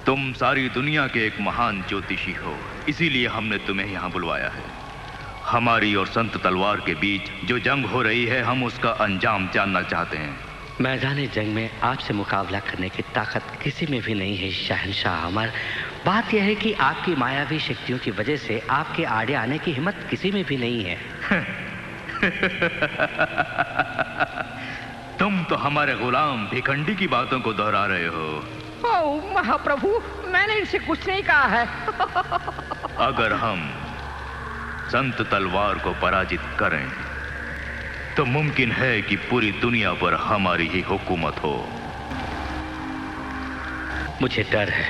तुम सारी दुनिया के एक महान ज्योतिषी हो, इसीलिए हमने तुम्हें यहाँ बुलवाया है। हमारी और संत तलवार के बीच जो जंग हो रही है, हम उसका अंजाम जानना चाहते हैं। मैदान जंग में आपसे मुकाबला करने की ताकत किसी में भी नहीं है शहंशाह अमर। बात यह है कि आपकी मायावी शक्तियों की वजह से आपके आड़े आने की हिम्मत किसी में भी नहीं है। तुम तो हमारे गुलाम भिखंडी की बातों को दोहरा रहे हो। ओह महाप्रभु, मैंने इनसे कुछ नहीं कहा है। अगर हम संत तलवार को पराजित करें तो मुमकिन है कि पूरी दुनिया पर हमारी ही हुकूमत हो। मुझे डर है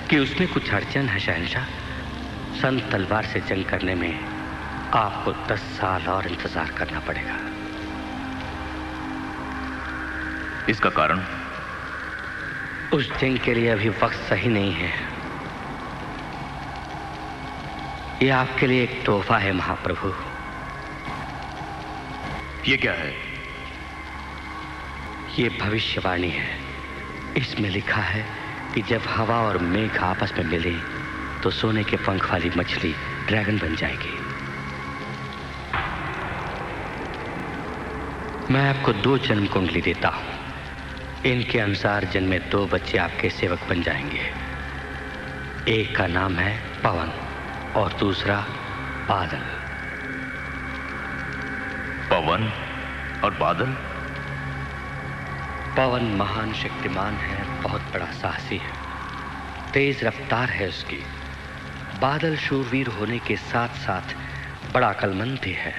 कि उसमें कुछ अड़चन है शहंशाह। संत तलवार से जंग करने में आपको 10 साल और इंतजार करना पड़ेगा। इसका कारण? उस जंग के लिए अभी वक्त सही नहीं है। यह आपके लिए एक तोहफा है महाप्रभु। ये क्या है? ये भविष्यवाणी है। इसमें लिखा है कि जब हवा और मेघ आपस में मिले तो सोने के पंख वाली मछली ड्रैगन बन जाएगी। मैं आपको 2 जन्म कुंडली देता हूं। इनके अनुसार जन्मे 2 बच्चे आपके सेवक बन जाएंगे। एक का नाम है पवन और दूसरा बादल। पवन और बादल? पवन महान शक्तिमान है, बहुत बड़ा साहसी है, तेज रफ्तार है उसकी। बादल शूरवीर होने के साथ साथ बड़ा अक्लमंद भी है।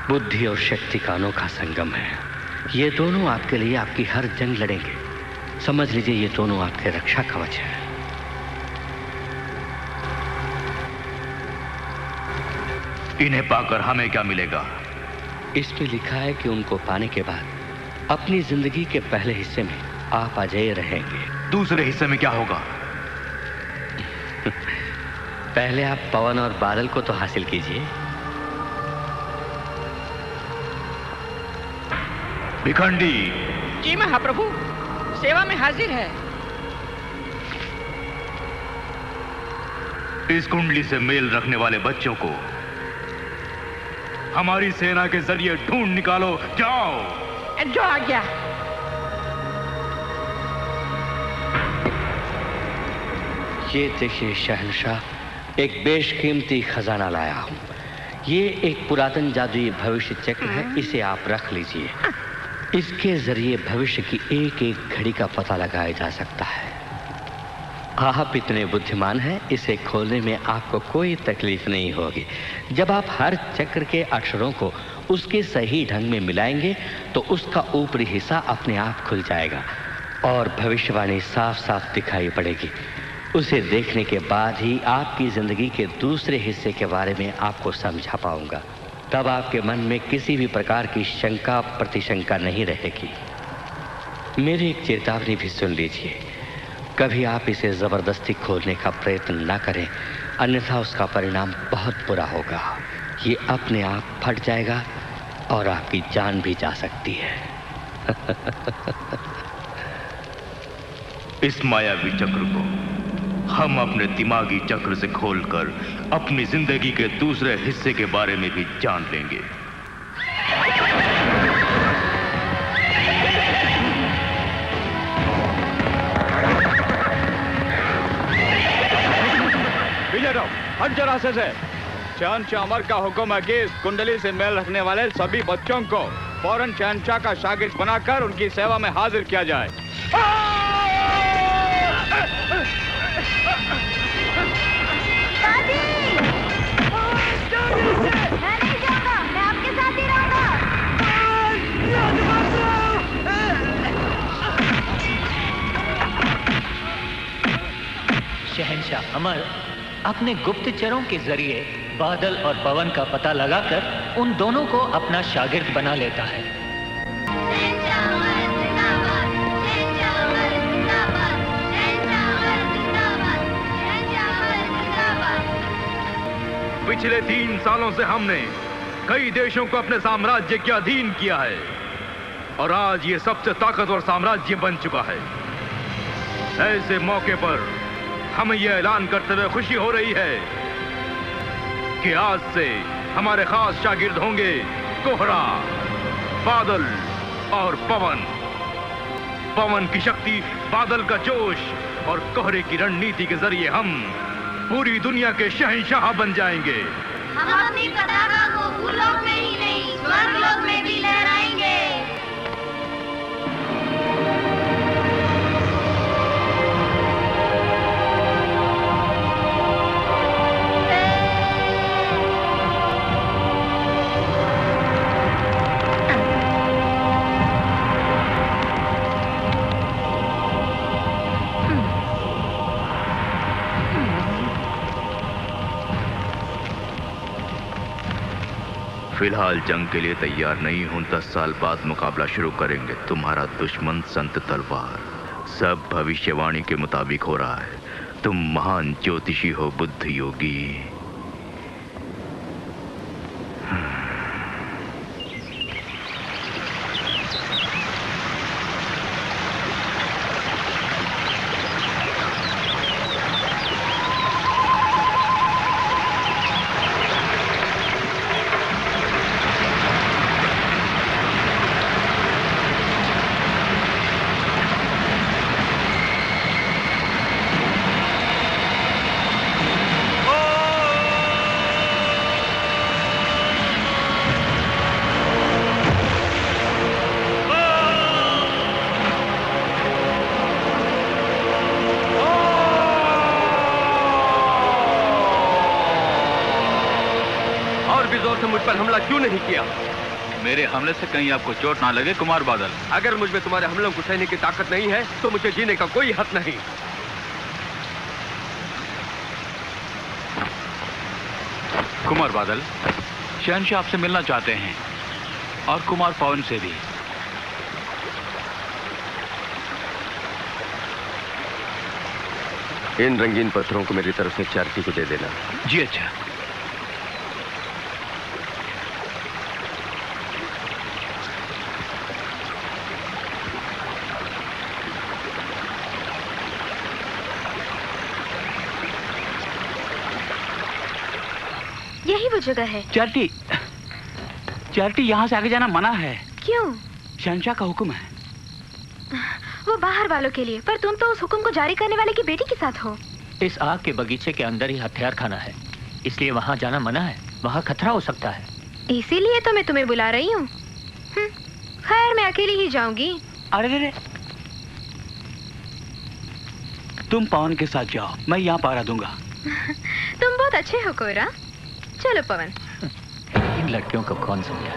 बुद्धि और शक्ति का अनोखा संगम है। ये दोनों आपके लिए आपकी हर जंग लड़ेंगे। समझ लीजिए ये दोनों आपके रक्षा कवच हैं। इन्हें पाकर हमें क्या मिलेगा? इसमें लिखा है कि उनको पाने के बाद अपनी जिंदगी के पहले हिस्से में आप अजय रहेंगे। दूसरे हिस्से में क्या होगा? पहले आप पवन और बादल को तो हासिल कीजिए। भिखंडी। जी महाप्रभु, सेवा में हाजिर है। इस कुंडली से मेल रखने वाले बच्चों को हमारी सेना के जरिए ढूंढ निकालो। जाओ। जो आ गया। ये देखिए शहंशाह, एक बेशकीमती खजाना लाया हूं। ये एक पुरातन जादुई भविष्य चक्र है, इसे आप रख लीजिए। इसके जरिए भविष्य की एक एक घड़ी का पता लगाया जा सकता है। आप इतने बुद्धिमान हैं, इसे खोलने में आपको कोई तकलीफ नहीं होगी। जब आप हर चक्र के अक्षरों को उसके सही ढंग में मिलाएंगे तो उसका ऊपरी हिस्सा अपने आप खुल जाएगा और भविष्यवाणी साफ साफ दिखाई पड़ेगी। उसे देखने के बाद ही आपकी जिंदगी के दूसरे हिस्से के बारे में आपको समझा पाऊंगा। तब आपके मन में किसी भी प्रकार की शंका प्रतिशंका नहीं रहेगी। मेरी एक चेतावनी भी सुन लीजिए, कभी आप इसे जबरदस्ती खोलने का प्रयत्न न करें, अन्यथा उसका परिणाम बहुत बुरा होगा। ये अपने आप फट जाएगा और आपकी जान भी जा सकती है। इस मायावी चक्र को हम अपने दिमागी चक्र से खोलकर अपनी जिंदगी के दूसरे हिस्से के बारे में भी जान लेंगे। हट जा रास्ते से। शहंशाह अमर का हुक्म है कि इस कुंडली से मेल रखने वाले सभी बच्चों को फौरन शहंशाह का शागिर्द बनाकर उनकी सेवा में हाजिर किया जाए। दादी! मैं नहीं जाऊंगा, मैं आपके साथ ही रहूंगा। शहंशाह अमर अपने गुप्तचरों के जरिए बादल और पवन का पता लगाकर उन दोनों को अपना शागिर्द बना लेता है। पिछले 3 सालों से हमने कई देशों को अपने साम्राज्य के अधीन किया है और आज ये सबसे ताकतवर साम्राज्य बन चुका है। ऐसे मौके पर हमें यह ऐलान करते हुए खुशी हो रही है कि आज से हमारे खास शागिर्द होंगे कोहरा, बादल और पवन। पवन की शक्ति, बादल का जोश और कोहरे की रणनीति के जरिए हम पूरी दुनिया के शहंशाह बन जाएंगे। हम अपनी पताका को भूलोक में ही नहीं, स्वर्गलोक में भी लहराएंगे। फिलहाल जंग के लिए तैयार नहीं हूं। 10 साल बाद मुकाबला शुरू करेंगे। तुम्हारा दुश्मन संत तलवार। सब भविष्यवाणी के मुताबिक हो रहा है। तुम महान ज्योतिषी हो बुद्ध योगी। मुझ पर हमला क्यों नहीं किया? मेरे हमले से कहीं आपको चोट ना लगे कुमार बादल। अगर मुझ में तुम्हारे हमलों को सहने की ताकत नहीं है तो मुझे जीने का कोई हक नहीं। कुमार बादल, शहंशाह आपसे मिलना चाहते हैं और कुमार पवन से भी। इन रंगीन पत्थरों को मेरी तरफ से चैरिटी को दे देना। जी अच्छा। यही वो जगह है। चैरिटी यहाँ से आगे जाना मना है। क्यों? शहंशाह का हुक्म है। वो बाहर वालों के लिए, पर तुम तो उस हुक्म को जारी करने वाले की बेटी के साथ हो। इस आग के बगीचे के अंदर ही हथियार खाना है, इसलिए वहाँ जाना मना है। वहाँ खतरा हो सकता है। इसीलिए तो मैं तुम्हें बुला रही हूँ। खैर मैं अकेली ही जाऊंगी। अरे रे, तुम पवन के साथ जाओ, मैं यहाँ पहरा दूंगा। तुम बहुत अच्छे हो कोहरा। चलो पवन। इन लड़कियों को कौन समझा?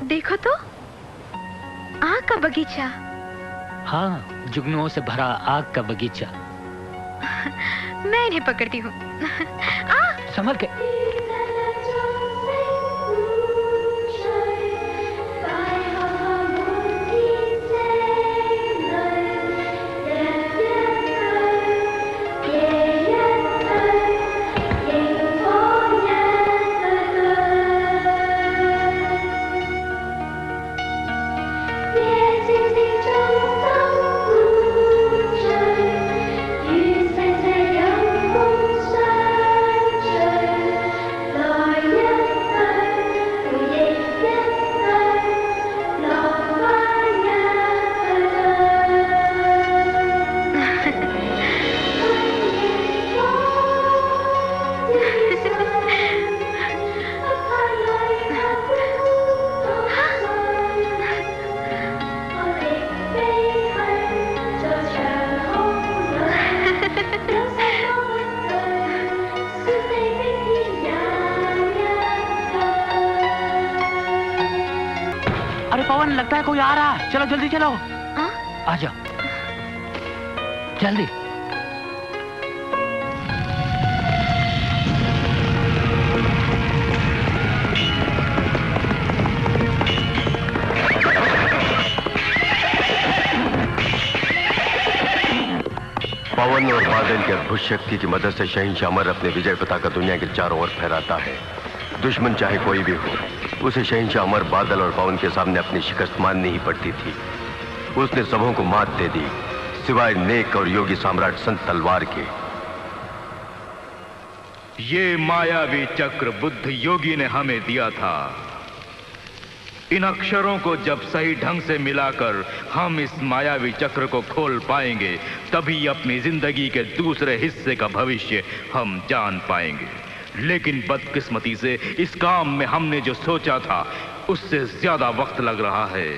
देखो तो, आग का बगीचा। हाँ, जुगनुओं से भरा आग का बगीचा। मैं इन्हें पकड़ती हूँ। संभल के। लगता है कोई आ रहा है। चलो जल्दी चलो। आ जाओ जल्दी। पवन और बादल की अद्भुत शक्ति की मदद से शहंशाह अमर अपने विजय पताका दुनिया के चारों ओर फहराता है। दुश्मन चाहे कोई भी हो, उसे शहंशाह अमर, बादल और पवन के सामने अपनी शिकस्त माननी ही पड़ती थी। उसने सबों को मात दे दी, सिवाय नेक और योगी सम्राट संत तलवार के। ये मायावी चक्र बुद्ध योगी ने हमें दिया था। इन अक्षरों को जब सही ढंग से मिलाकर हम इस मायावी चक्र को खोल पाएंगे, तभी अपनी जिंदगी के दूसरे हिस्से का भविष्य हम जान पाएंगे। लेकिन बदकिस्मती से इस काम में हमने जो सोचा था उससे ज्यादा वक्त लग रहा है।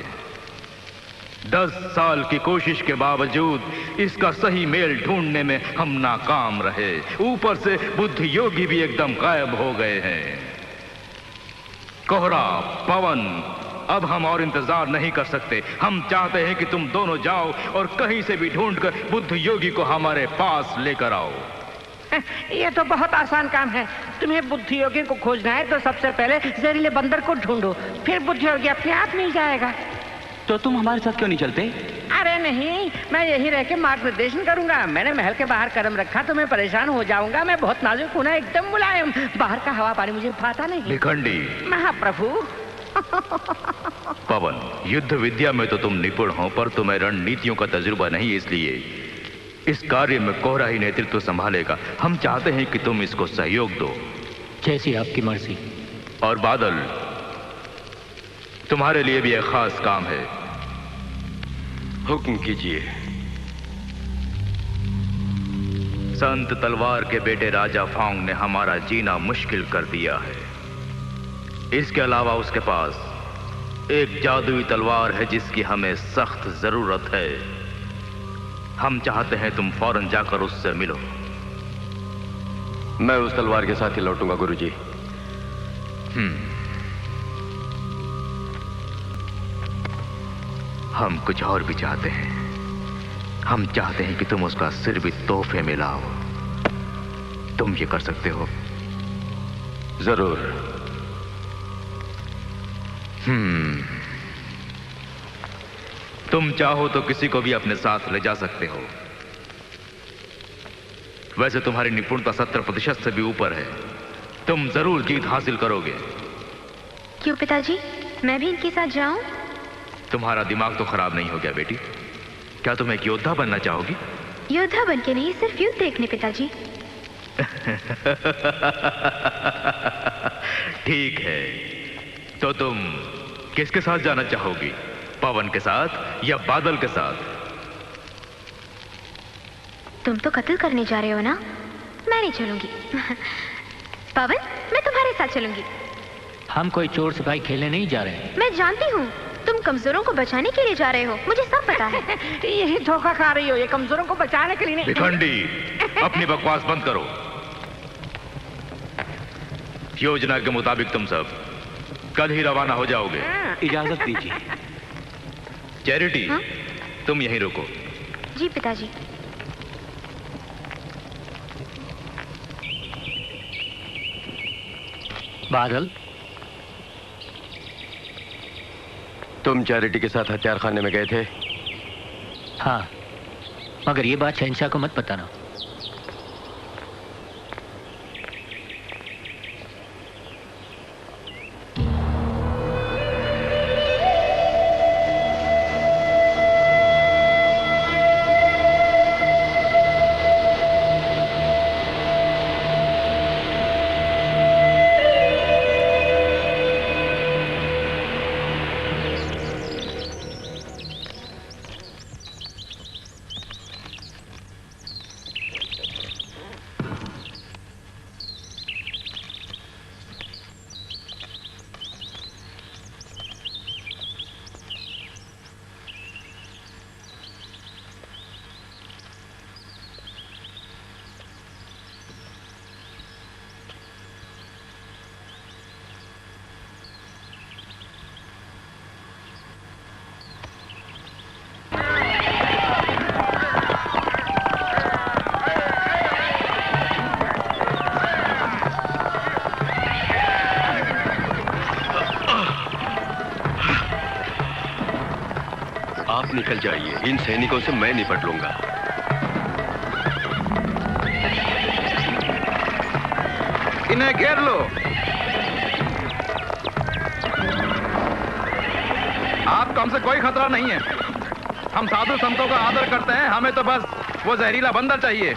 10 साल की कोशिश के बावजूद इसका सही मेल ढूंढने में हम नाकाम रहे। ऊपर से बुद्ध योगी भी एकदम गायब हो गए हैं। कोहरा, पवन, अब हम और इंतजार नहीं कर सकते। हम चाहते हैं कि तुम दोनों जाओ और कहीं से भी ढूंढकर बुद्ध योगी को हमारे पास लेकर आओ। ये तो बहुत आसान काम है। तुम्हें बुद्ध योगी को खोजना है तो सबसे पहले जहरीले बंदर को ढूंढो, फिर बुद्ध योगी अपने आप मिल जाएगा। तो तुम हमारे साथ क्यों नहीं चलते? अरे नहीं, मैं यहीं रह के मार्गदर्शन करूंगा। मैंने महल के बाहर कदम रखा तो मैं परेशान हो जाऊंगा। मैं बहुत नाजुक हूं ना, एकदम मुलायम। बाहर का हवा पानी मुझे भाता नहीं। भिखंडी। महाप्रभु। पवन, युद्ध विद्या में तो तुम निपुण हो, पर तुम्हें रणनीतियों का तजुर्बा नहीं, इसलिए इस कार्य में कोहरा ही नेतृत्व संभालेगा। हम चाहते हैं कि तुम इसको सहयोग दो। जैसी आपकी मर्जी। और बादल, तुम्हारे लिए भी एक खास काम है। हुक्म कीजिए। संत तलवार के बेटे राजा फांग ने हमारा जीना मुश्किल कर दिया है। इसके अलावा उसके पास एक जादुई तलवार है जिसकी हमें सख्त जरूरत है। हम चाहते हैं तुम फौरन जाकर उससे मिलो। मैं उस तलवार के साथ ही लौटूंगा गुरुजी। हम कुछ और भी चाहते हैं। हम चाहते हैं कि तुम उसका सिर भी तोहफे में लाओ। तुम ये कर सकते हो? जरूर। तुम चाहो तो किसी को भी अपने साथ ले जा सकते हो। वैसे तुम्हारी निपुणता 70% से भी ऊपर है। तुम जरूर जीत हासिल करोगे। क्यों पिताजी, मैं भी इनके साथ जाऊं? तुम्हारा दिमाग तो खराब नहीं हो गया बेटी? क्या तुम एक योद्धा बनना चाहोगी? योद्धा बन के नहीं, सिर्फ युद्ध देखने पिताजी। ठीक है, तो तुम किसके साथ जाना चाहोगी? पवन के साथ या बादल के साथ? तुम तो कत्ल करने जा रहे हो ना? मैं नहीं चलूंगी। पवन, मैं तुम्हारे साथ चलूंगी। हम कोई चोर सिपाही खेलने नहीं जा रहे। मैं जानती हूँ, तुम कमजोरों को बचाने के लिए जा रहे हो, मुझे सब पता है। यही धोखा खा रही हो, ये कमजोरों को बचाने के लिए नहीं। भिखंडी, अपनी बकवास बंद करो। योजना के मुताबिक तुम सब कल ही रवाना हो जाओगे। इजाजत दीजिए। चैरिटी, हाँ? तुम यहीं रुको। जी पिताजी। बादल, तुम चैरिटी के साथ हथियार खाने में गए थे? हाँ, मगर ये बात शहंशाह को मत बताना। आप निकल जाइए, इन सैनिकों से मैं निपट लूंगा। इन्हें घेर लो। को हमसे कोई खतरा नहीं है। हम साधु संतों का आदर करते हैं, हमें तो बस वो जहरीला बंदर चाहिए।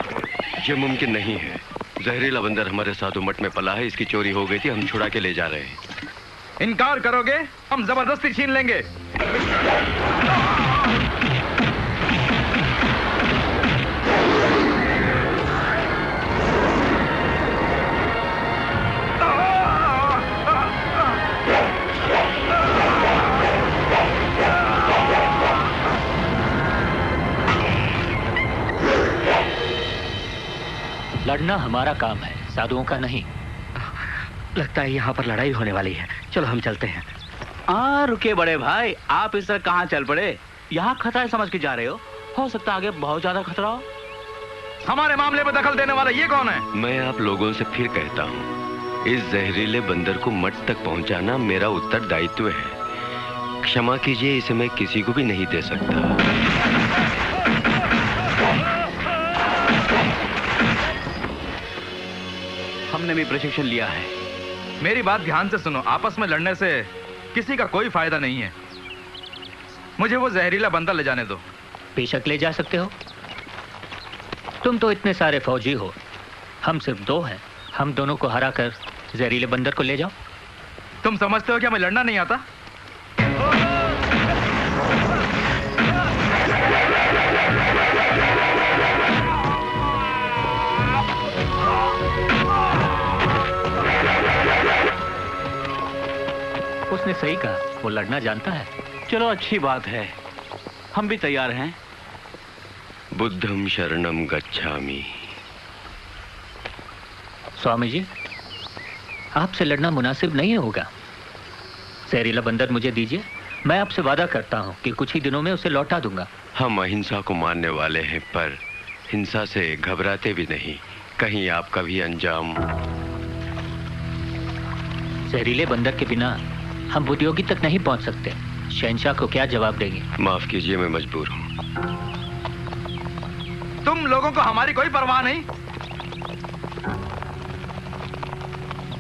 ये मुमकिन नहीं है। जहरीला बंदर हमारे साधु मठ में पला है, इसकी चोरी हो गई थी, हम छुड़ा के ले जा रहे हैं। इनकार करोगे हम जबरदस्ती छीन लेंगे। लड़ना हमारा काम है, साधुओं का नहीं। लगता है यहाँ पर लड़ाई होने वाली है, चलो हम चलते हैं। रुके बड़े भाई, आप इस तरह कहाँ चल पड़े? यहाँ खतरा समझ के जा रहे हो सकता है आगे बहुत ज्यादा खतरा हो। हमारे मामले में दखल देने वाला ये कौन है? मैं आप लोगों से फिर कहता हूँ, इस जहरीले बंदर को मठ तक पहुँचाना मेरा उत्तरदायित्व है। क्षमा कीजिए, इसे मैं किसी को भी नहीं दे सकता। हमने भी प्रशिक्षण लिया है। मेरी बात ध्यान से सुनो, आपस में लड़ने से किसी का कोई फायदा नहीं है। मुझे वो जहरीला बंदर ले जाने दो। बेशक ले जा सकते हो, तुम तो इतने सारे फौजी हो, हम सिर्फ 2 हैं। हम दोनों को हरा कर जहरीले बंदर को ले जाओ। तुम समझते हो कि हमें लड़ना नहीं आता? उसने सही कहा, वो लड़ना जानता है। चलो अच्छी बात है, हम भी तैयार हैं। बुद्धम शरणम गच्छामि। स्वामी जी, आपसे लड़ना मुनासिब नहीं होगा। जहरीला बंदर मुझे दीजिए, मैं आपसे वादा करता हूँ कि कुछ ही दिनों में उसे लौटा दूंगा। हम अहिंसा को मानने वाले हैं, पर हिंसा से घबराते भी नहीं। कहीं आपका भी अंजाम। जहरीले बंदर के बिना हम बुद्धयोगी तक नहीं पहुंच सकते। शहंशाह को क्या जवाब देंगे? माफ कीजिए, मैं मजबूर हूँ। तुम लोगों को हमारी कोई परवाह नहीं?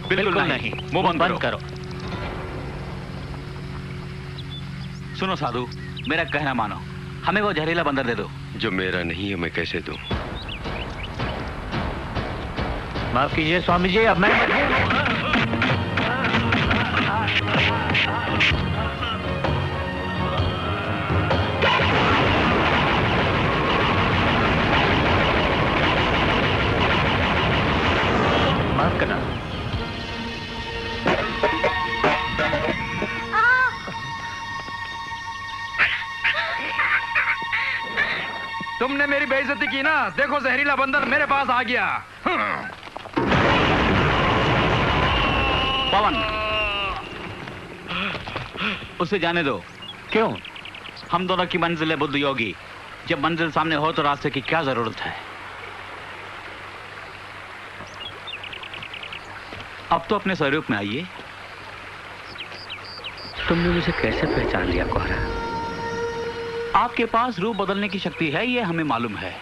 बिल्कुल नहीं। मुंह बंद करो। सुनो साधु, मेरा कहना मानो, हमें वो जहरीला बंदर दे दो। जो मेरा नहीं है मैं कैसे दूं? माफ कीजिए स्वामी जी, अब मैं मजबूर हूं। माफ करना। तुमने मेरी बेइज्जती की ना, देखो जहरीला बंदर मेरे पास आ गया। पवन, उसे जाने दो। क्यों? हम दोनों की मंजिल है बुद्ध योगी। जब मंजिल सामने हो तो रास्ते की क्या जरूरत है? अब तो अपने स्वरूप में आइए। तुमने मुझे कैसे पहचान लिया कोहरा? आपके पास रूप बदलने की शक्ति है, ये हमें मालूम है।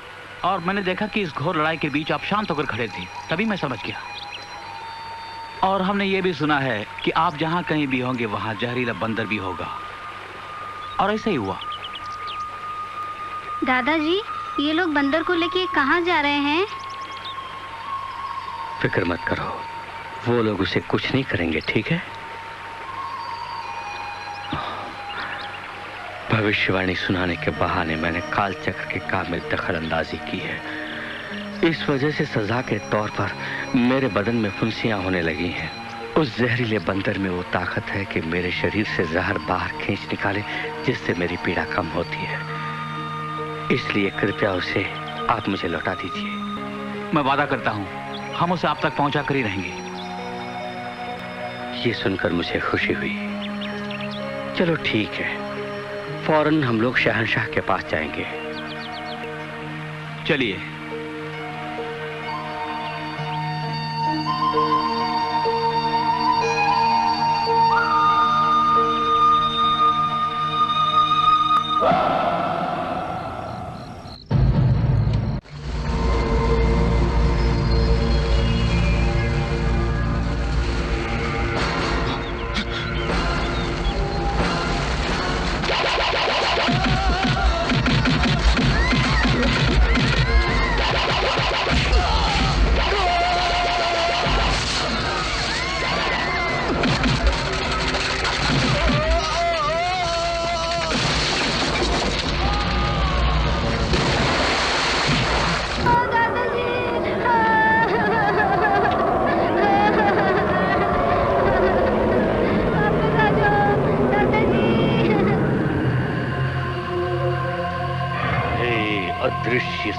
और मैंने देखा कि इस घोर लड़ाई के बीच आप शांत होकर खड़े थे, तभी मैं समझ गया। और हमने ये भी सुना है कि आप जहां कहीं भी होंगे वहां जहरीला बंदर भी होगा, और ऐसा ही हुआ। दादाजी, ये लोग बंदर को लेके कहाँ जा रहे हैं? फिक्र मत करो, वो लोग उसे कुछ नहीं करेंगे, ठीक है? भविष्यवाणी सुनाने के बहाने मैंने कालचक्र के कामिल दखल अंदाजी की है। इस वजह से सजा के तौर पर मेरे बदन में फुंसियां होने लगी हैं। उस जहरीले बंदर में वो ताकत है कि मेरे शरीर से जहर बाहर खींच निकाले, जिससे मेरी पीड़ा कम होती है। इसलिए कृपया उसे आप मुझे लौटा दीजिए। मैं वादा करता हूं, हम उसे आप तक पहुंचा कर ही रहेंगे। ये सुनकर मुझे खुशी हुई। चलो ठीक है, फौरन हम लोग शहंशाह के पास जाएंगे। चलिए।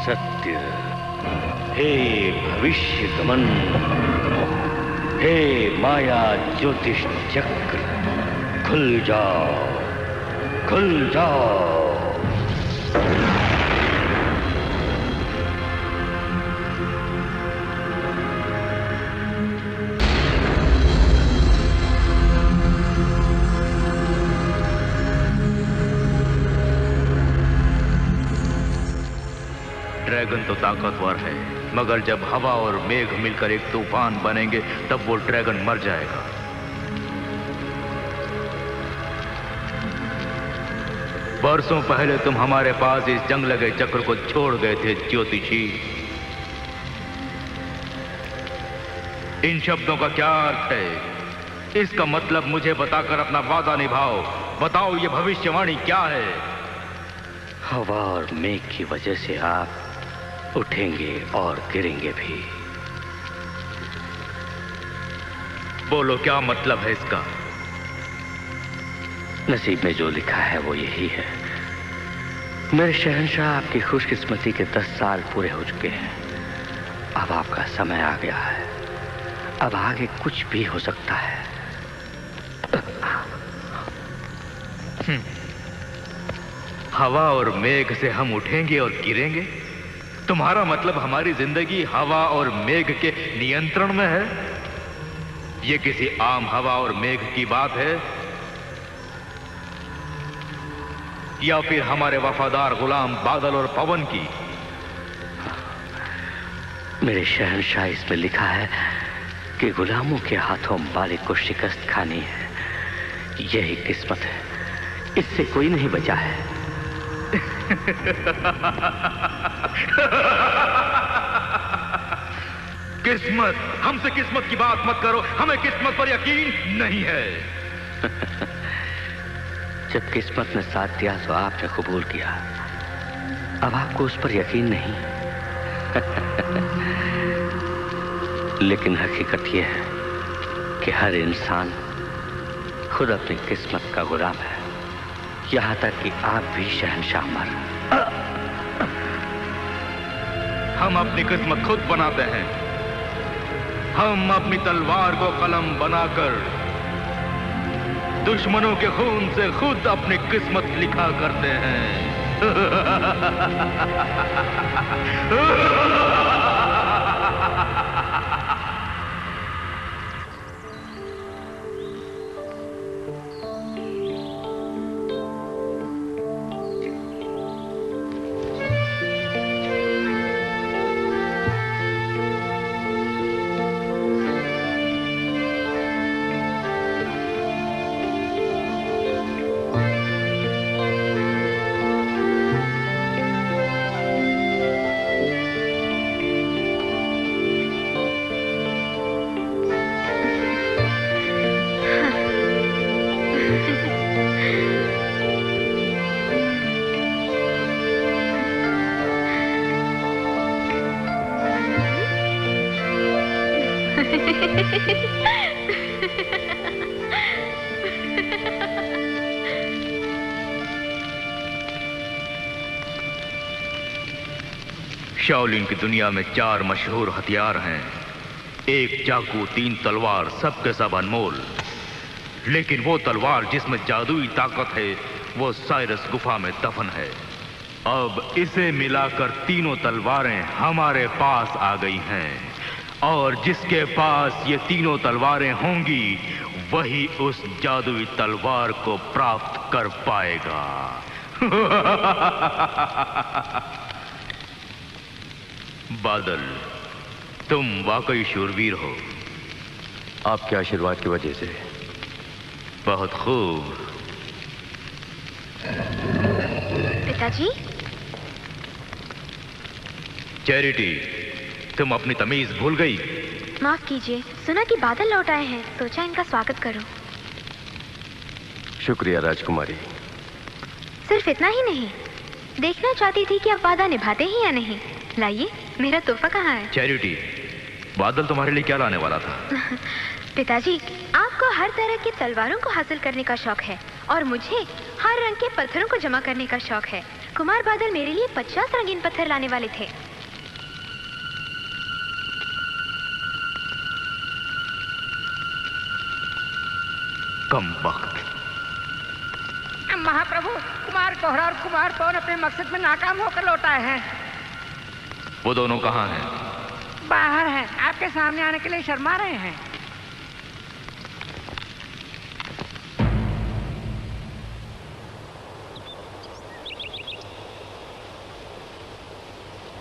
सत्य, हे भविष्य गमन, हे माया ज्योतिष चक्र, खुल जाओ, खुल जाओ। ड्रैगन तो ताकतवर है, मगर जब हवा और मेघ मिलकर एक तूफान बनेंगे तब वो ड्रैगन मर जाएगा। बरसों पहले तुम हमारे पास इस जंग लगे चक्र को छोड़ गए थे ज्योतिषी। इन शब्दों का क्या अर्थ है? इसका मतलब मुझे बताकर अपना वादा निभाओ। बताओ ये भविष्यवाणी क्या है? हवा और मेघ की वजह से आप उठेंगे और गिरेंगे भी। बोलो क्या मतलब है इसका? नसीब में जो लिखा है वो यही है। मेरे शहंशाह, आपकी खुशकिस्मती के 10 साल पूरे हो चुके हैं। अब आपका समय आ गया है। अब आगे कुछ भी हो सकता है। हवा और मेघ से हम उठेंगे और गिरेंगे? तुम्हारा मतलब हमारी जिंदगी हवा और मेघ के नियंत्रण में है? ये किसी आम हवा और मेघ की बात है या फिर हमारे वफादार गुलाम बादल और पवन की? मेरे शहंशाह, इसमें लिखा है कि गुलामों के हाथों मालिक को शिकस्त खानी है। यही किस्मत है, इससे कोई नहीं बचा है। किस्मत? हमसे किस्मत की बात मत करो, हमें किस्मत पर यकीन नहीं है। जब किस्मत ने साथ दिया तो आपने कबूल किया, अब आपको उस पर यकीन नहीं। लेकिन हकीकत यह है कि हर इंसान खुद अपनी किस्मत का गुलाम है, यहां तक कि आप भी शहंशाह मर। हम अपनी किस्मत खुद बनाते हैं। हम अपनी तलवार को कलम बनाकर दुश्मनों के खून से खुद अपनी किस्मत लिखा करते हैं। शाओलिन की दुनिया में 4 मशहूर हथियार हैं। 1 चाकू, 3 तलवार, सबके सब अनमोल। लेकिन वो तलवार जिसमें जादुई ताकत है वो साइरस गुफा में दफन है। अब इसे मिलाकर तीनों तलवारें हमारे पास आ गई हैं, और जिसके पास ये तीनों तलवारें होंगी वही उस जादुई तलवार को प्राप्त कर पाएगा। बादल, तुम वाकई शूरवीर हो। आपके आशीर्वाद की वजह से। बहुत खूब। पिताजी। चैरिटी, तुम अपनी तमीज भूल गई। माफ कीजिए, सुना कि बादल लौट आए हैं, सोचा इनका स्वागत करूं। शुक्रिया राजकुमारी। सिर्फ इतना ही नहीं, देखना चाहती थी कि आप वादा निभाते ही या नहीं। लाइए, मेरा तोहफा कहाँ है? चैरिटी, बादल तुम्हारे लिए क्या लाने वाला था? पिताजी, आपको हर तरह की तलवारों को हासिल करने का शौक है और मुझे हर रंग के पत्थरों को जमा करने का शौक है। कुमार बादल मेरे लिए 50 रंगीन पत्थर लाने वाले थे। कम वक्त। महाप्रभु, कुमार कोहरा और कुमार पवन अपने मकसद में नाकाम होकर लौट आए हैं। वो दोनों कहाँ हैं? बाहर हैं, आपके सामने आने के लिए शर्मा रहे हैं।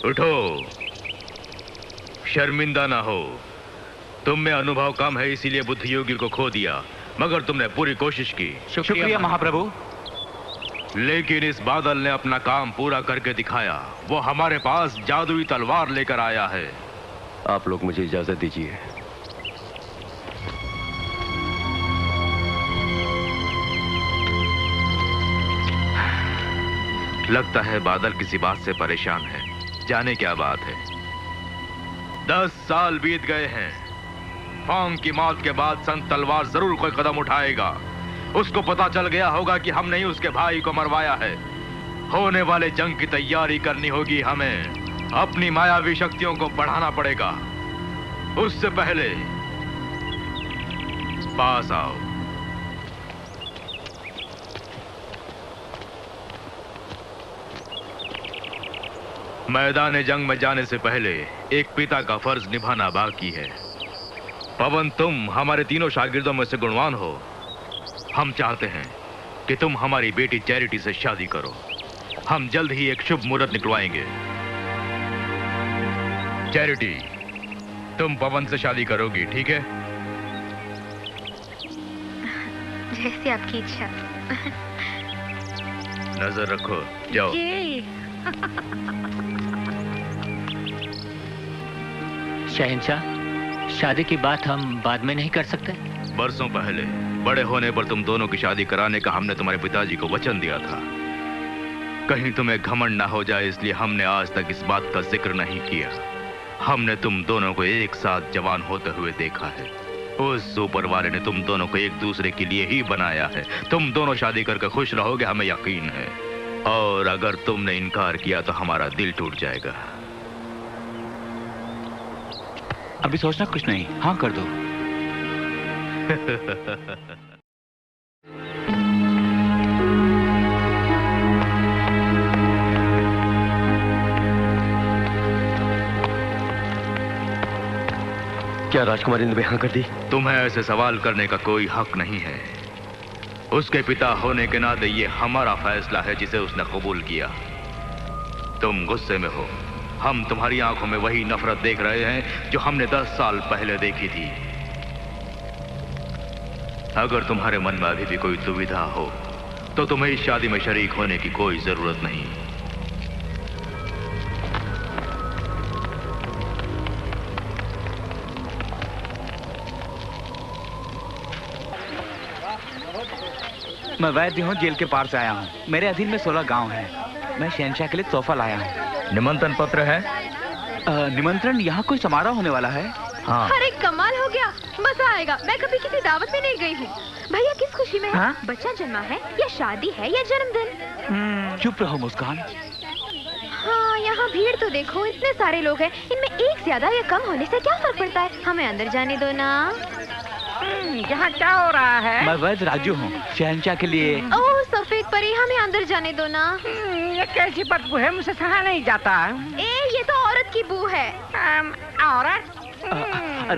उठो, शर्मिंदा ना हो। तुम में अनुभव कम है, इसीलिए बुद्धि योगी को खो दिया, मगर तुमने पूरी कोशिश की। शुक्रिया महाप्रभु। लेकिन इस बादल ने अपना काम पूरा करके दिखाया। वो हमारे पास जादुई तलवार लेकर आया है। आप लोग मुझे इजाजत दीजिए। लगता है बादल किसी बात से परेशान है। जाने क्या बात है। 10 साल बीत गए हैं। फांग की मौत के बाद संत तलवार जरूर कोई कदम उठाएगा। उसको पता चल गया होगा कि हमने ही उसके भाई को मरवाया है। होने वाले जंग की तैयारी करनी होगी हमें। अपनी मायावी शक्तियों को बढ़ाना पड़ेगा। उससे पहले पास आओ। मैदान जंग में जाने से पहले एक पिता का फर्ज निभाना बाकी है। पवन, तुम हमारे तीनों शागिर्दों में से गुणवान हो। हम चाहते हैं कि तुम हमारी बेटी चैरिटी से शादी करो। हम जल्द ही एक शुभ मुहूर्त निकलवाएंगे। चैरिटी, तुम पवन से शादी करोगी, ठीक है? जैसे आपकी इच्छा। नजर रखो, जाओ। शहंशाह, शादी की बात हम बाद में नहीं कर सकते? बरसों पहले बड़े होने पर तुम दोनों की शादी कराने का हमने तुम्हारे पिताजी को वचन दिया था। कहीं तुम्हें घमंड ना हो जाए, इसलिए हमने आज तक इस बात का जिक्र नहीं किया। हमने तुम दोनों को एक साथ जवान होते हुए देखा है। उस ऊपर वाले ने तुम दोनों को एक दूसरे के लिए ही बनाया है। तुम दोनों शादी करके खुश रहोगे, हमें यकीन है। और अगर तुमने इनकार किया तो हमारा दिल टूट जाएगा। अभी सोचना कुछ नहीं, हाँ कर दो। क्या राजकुमारी ने हाँ कर दी? तुम्हें ऐसे सवाल करने का कोई हक नहीं है। उसके पिता होने के नाते ये हमारा फैसला है जिसे उसने कबूल किया। तुम गुस्से में हो। हम तुम्हारी आंखों में वही नफरत देख रहे हैं जो हमने 10 साल पहले देखी थी। अगर तुम्हारे मन में अभी भी कोई दुविधा हो तो तुम्हें इस शादी में शरीक होने की कोई जरूरत नहीं। मैं वैद्य हूँ, जेल के पार से आया हूँ। मेरे अधीन में 16 गांव हैं। मैं शहंशाह के लिए तोहफा लाया हूँ। निमंत्रण पत्र है? निमंत्रण? यहाँ कोई समारोह होने वाला है। हाँ। अरे कमाल हो गया, मजा आएगा। मैं कभी किसी दावत में नहीं गई हूँ। भैया किस खुशी में? हाँ? बच्चा जन्मा है या शादी है या जन्मदिन? चुप रहो मुस्कान। हाँ, यहाँ भीड़ तो देखो, इतने सारे लोग हैं। इनमें एक ज्यादा या कम होने से क्या फर्क पड़ता है? हमें अंदर जाने दो ना। यहाँ क्या हो रहा है? मैं वैद्य राजू हूँ, शहंशाह के लिए। ओह सफेद परी, हमें अंदर जाने दो ना। ये कैसी बदबू है, मुझे सहा नहीं जाता। ये तो औरत की बू है। औरत?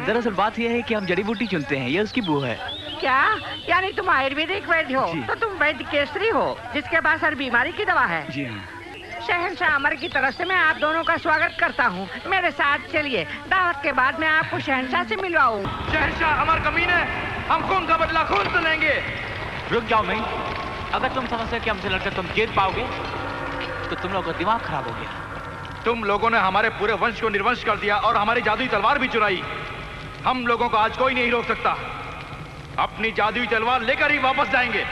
दरअसल बात यह है कि हम जड़ी बूटी चुनते हैं, ये उसकी बू है। क्या? यानी तुम आयुर्वेदिक वैद्य हो? तो तुम वैद्य केसरी हो, जिसके पास हर बीमारी की दवा है। जी हाँ। शहंशाह अमर की तरफ से मैं आप दोनों का स्वागत करता हूँ। मेरे साथ चलिए, दावत के बाद मैं आपको शहंशाह से मिलवाऊँ। शहंशाह, हमारे कमीने, हम खून का बदला खून से लेंगे। रुक जाओ नहीं। अगर तुम समझते कि हमसे लड़कर तुम जीत पाओगे तो तुम लोगों का दिमाग खराब हो गया। तुम लोगों ने हमारे पूरे वंश को निर्वंश कर दिया और हमारी जादुई तलवार भी चुराई। हम लोगों को आज कोई नहीं रोक सकता। अपनी जादुई तलवार लेकर ही वापस जाएंगे।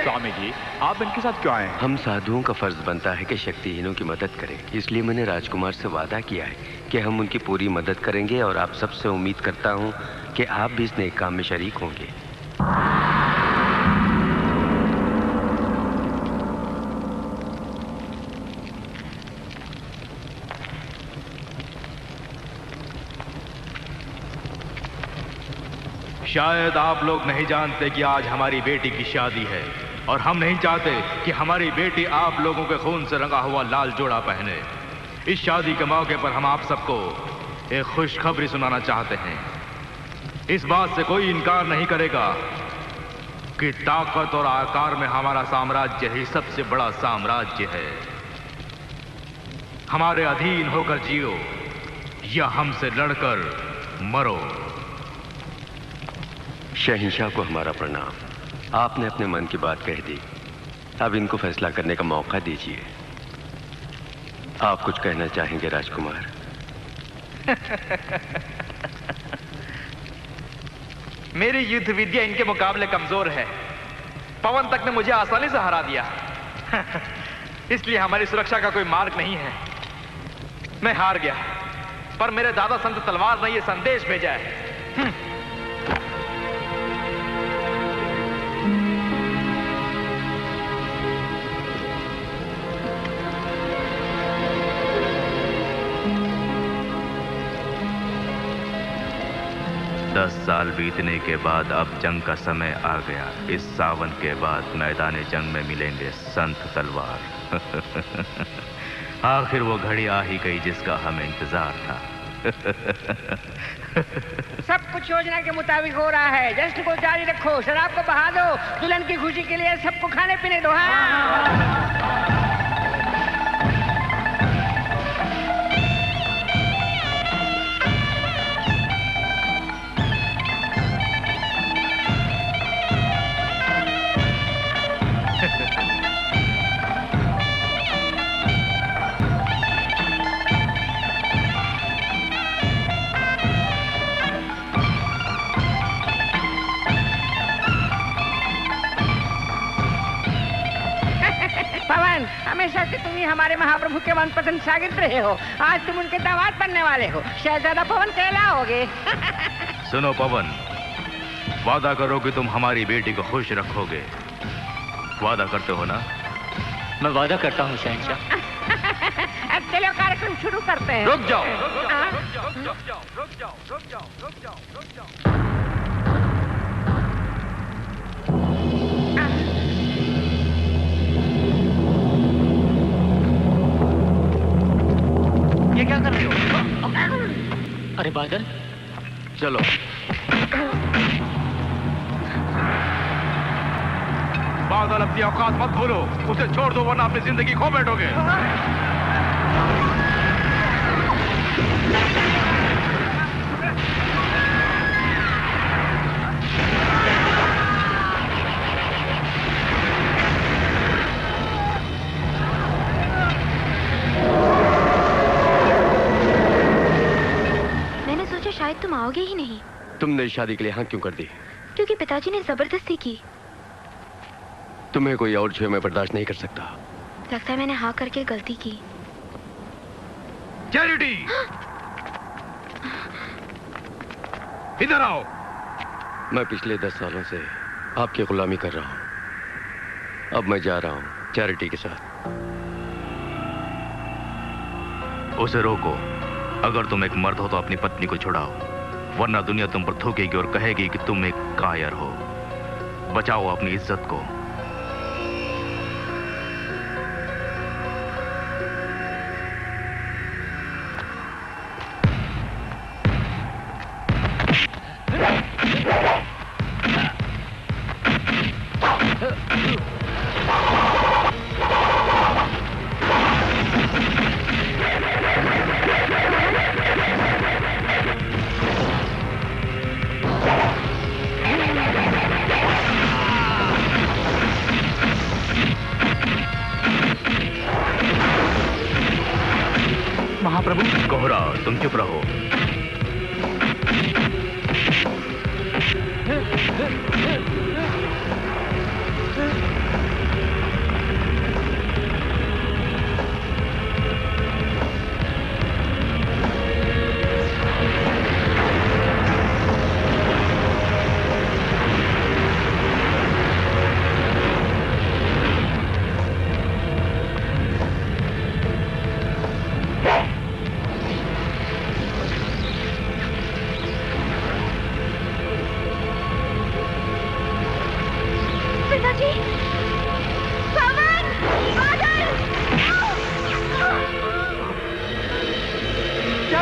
स्वामी जी, आप इनके साथ क्यों आए? हम साधुओं का फर्ज बनता है कि शक्तिहीनों की मदद करें। इसलिए मैंने राजकुमार से वादा किया है कि हम उनकी पूरी मदद करेंगे और आप सबसे उम्मीद करता हूँ कि आप भी इस नेक काम में शरीक होंगे। शायद आप लोग नहीं जानते कि आज हमारी बेटी की शादी है और हम नहीं चाहते कि हमारी बेटी आप लोगों के खून से रंगा हुआ लाल जोड़ा पहने। इस शादी के मौके पर हम आप सबको एक खुशखबरी सुनाना चाहते हैं। इस बात से कोई इनकार नहीं करेगा कि ताकत और आकार में हमारा साम्राज्य ही सबसे बड़ा साम्राज्य है। हमारे अधीन होकर जियो या हमसे लड़कर मरो। शहंशाह को हमारा प्रणाम। आपने अपने मन की बात कह दी, अब इनको फैसला करने का मौका दीजिए। आप कुछ कहना चाहेंगे राजकुमार? मेरी युद्ध विद्या इनके मुकाबले कमजोर है। पवन तक ने मुझे आसानी से हरा दिया। इसलिए हमारी सुरक्षा का कोई मार्ग नहीं है। मैं हार गया, पर मेरे दादा संत तलवार ने यह संदेश भेजा है। 10 साल बीतने के बाद अब जंग का समय आ गया। इस सावन के बाद मैदान जंग में मिलेंगे संत तलवार। आखिर वो घड़ी आ ही गई जिसका हमें इंतजार था। सब कुछ योजना के मुताबिक हो रहा है। जश्न को जारी रखो, शराब को बहा दो, दुल्हन की खुशी के लिए सबको खाने पीने दो। पवन, हमेशा से तुम ही हमारे महाप्रभु के मनपसंद शागिर्द रहे हो। आज तुम उनके दामाद बनने वाले हो। शहजादा पवन कहलाओगे। सुनो पवन, वादा करो कि तुम हमारी बेटी को खुश रखोगे। वादा करते हो ना? मैं वादा करता हूँ शहंशाह। अब चलो कार्यक्रम शुरू करते हैं। रुक जाओ। ये क्या कर रहे हो? अरे बादल, चलो। बादल, अपनी औकात मत भूलो। उसे छोड़ दो वरना अपनी जिंदगी खो बैठोगे। शायद तुम आओगे ही नहीं। तुमने शादी के लिए हाँ क्यों कर दी? क्योंकि पिताजी ने जबरदस्ती की। तुम्हें कोई और छुए मैं बर्दाश्त नहीं कर सकता। लगता है मैंने हाँ करके गलती की। चैरिटी, इधर आओ। मैं पिछले 10 सालों से आपकी गुलामी कर रहा हूं। अब मैं जा रहा हूं चैरिटी के साथ। उसे रोको। अगर तुम एक मर्द हो तो अपनी पत्नी को छुड़ाओ, वरना दुनिया तुम पर थूकेगी और कहेगी कि तुम एक कायर हो। बचाओ अपनी इज्जत को। कोहरा, तुम चुप रहो।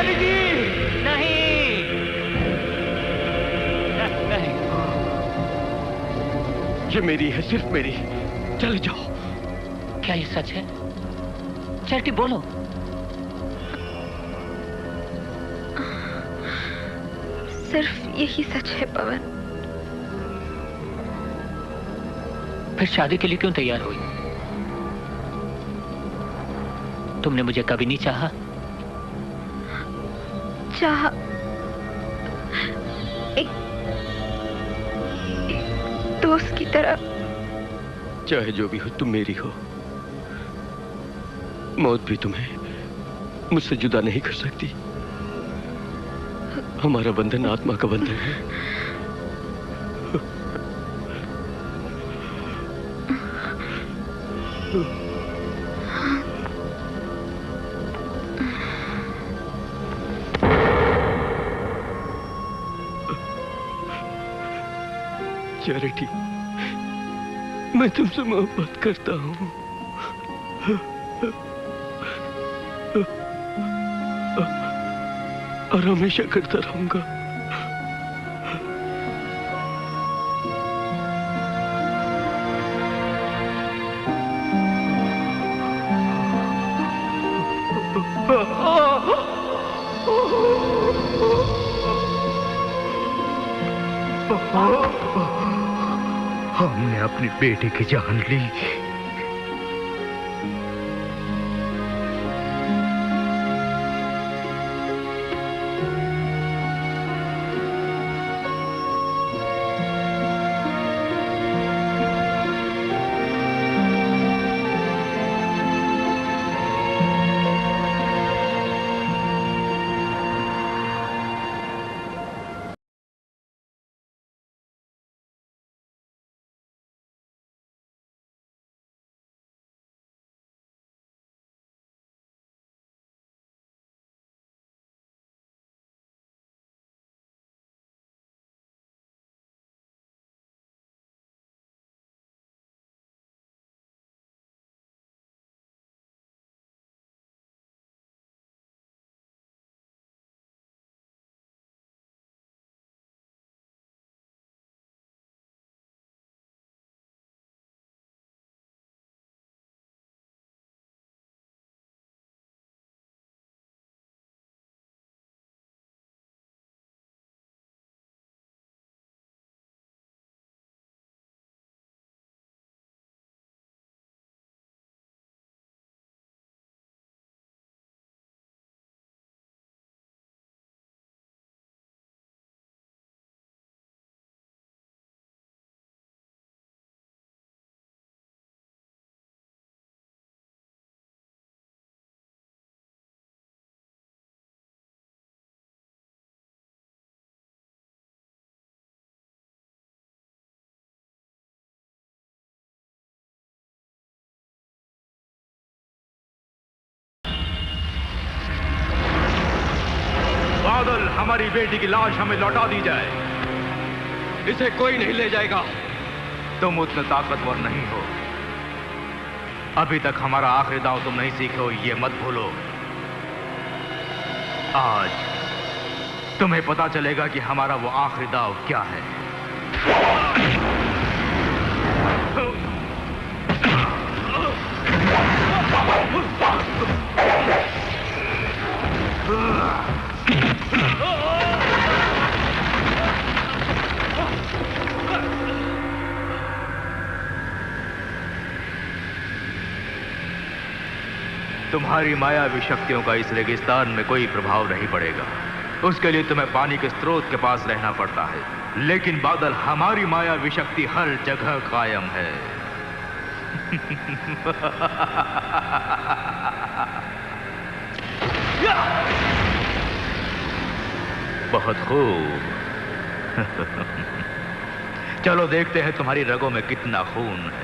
शिवानी जी। नहीं, नहीं। ये मेरी है, सिर्फ मेरी। चले जाओ। क्या ये सच है? चैरिटी बोलो। सिर्फ यही सच है पवन। फिर शादी के लिए क्यों तैयार हुई? तुमने मुझे कभी नहीं चाहा? चाहा, एक दोस्त की तरह। चाहे जो भी हो, तुम मेरी हो। मौत भी तुम्हें मुझसे जुदा नहीं कर सकती। हमारा बंधन आत्मा का बंधन है। चैरिटी, मैं तुमसे मोहब्बत करता हूँ। और हमेशा करता रहूंगा। हमने अपनी बेटी की जान ली। बादल, हमारी बेटी की लाश हमें लौटा दी जाए। इसे कोई नहीं ले जाएगा। तुम उतने ताकतवर नहीं हो। अभी तक हमारा आखिरी दांव तुम नहीं सीखे हो, ये मत भूलो। आज तुम्हें पता चलेगा कि हमारा वो आखिरी दांव क्या है। तुम्हारी मायावी शक्तियों का इस रेगिस्तान में कोई प्रभाव नहीं पड़ेगा। उसके लिए तुम्हें पानी के स्रोत के पास रहना पड़ता है। लेकिन बादल, हमारी मायावी शक्ति हर जगह कायम है। बहुत खूब। चलो देखते हैं तुम्हारी रगों में कितना खून है।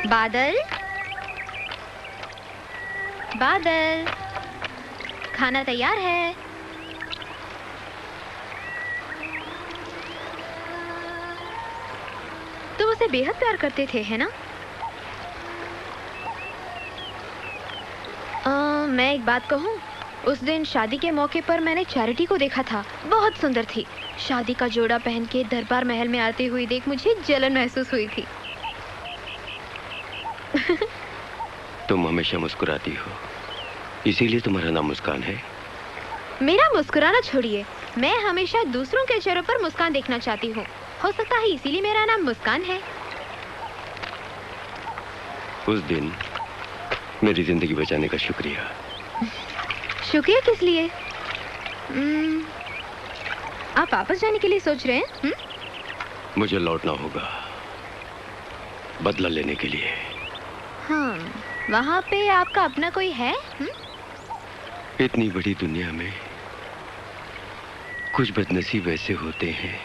बादल, बादल, खाना तैयार है। तुम उसे बेहद प्यार करते थे, है ना? मैं एक बात कहूँ, उस दिन शादी के मौके पर मैंने चैरिटी को देखा था। बहुत सुंदर थी। शादी का जोड़ा पहन के दरबार महल में आती हुई देख मुझे जलन महसूस हुई थी। तुम हमेशा मुस्कुराती हो, इसीलिए तुम्हारा नाम मुस्कान है। मेरा मुस्कुराना छोड़िए, मैं हमेशा दूसरों के चेहरों पर मुस्कान देखना चाहती हूँ। हो सकता है इसीलिए मेरा नाम मुस्कान है। उस दिन मेरी जिंदगी बचाने का शुक्रिया। शुक्रिया किस लिए? आप वापस जाने के लिए सोच रहे हैं? मुझे लौटना होगा, बदला लेने के लिए। हाँ, वहाँ पे आपका अपना कोई है? इतनी बड़ी दुनिया में कुछ बदनसीब ऐसे होते हैं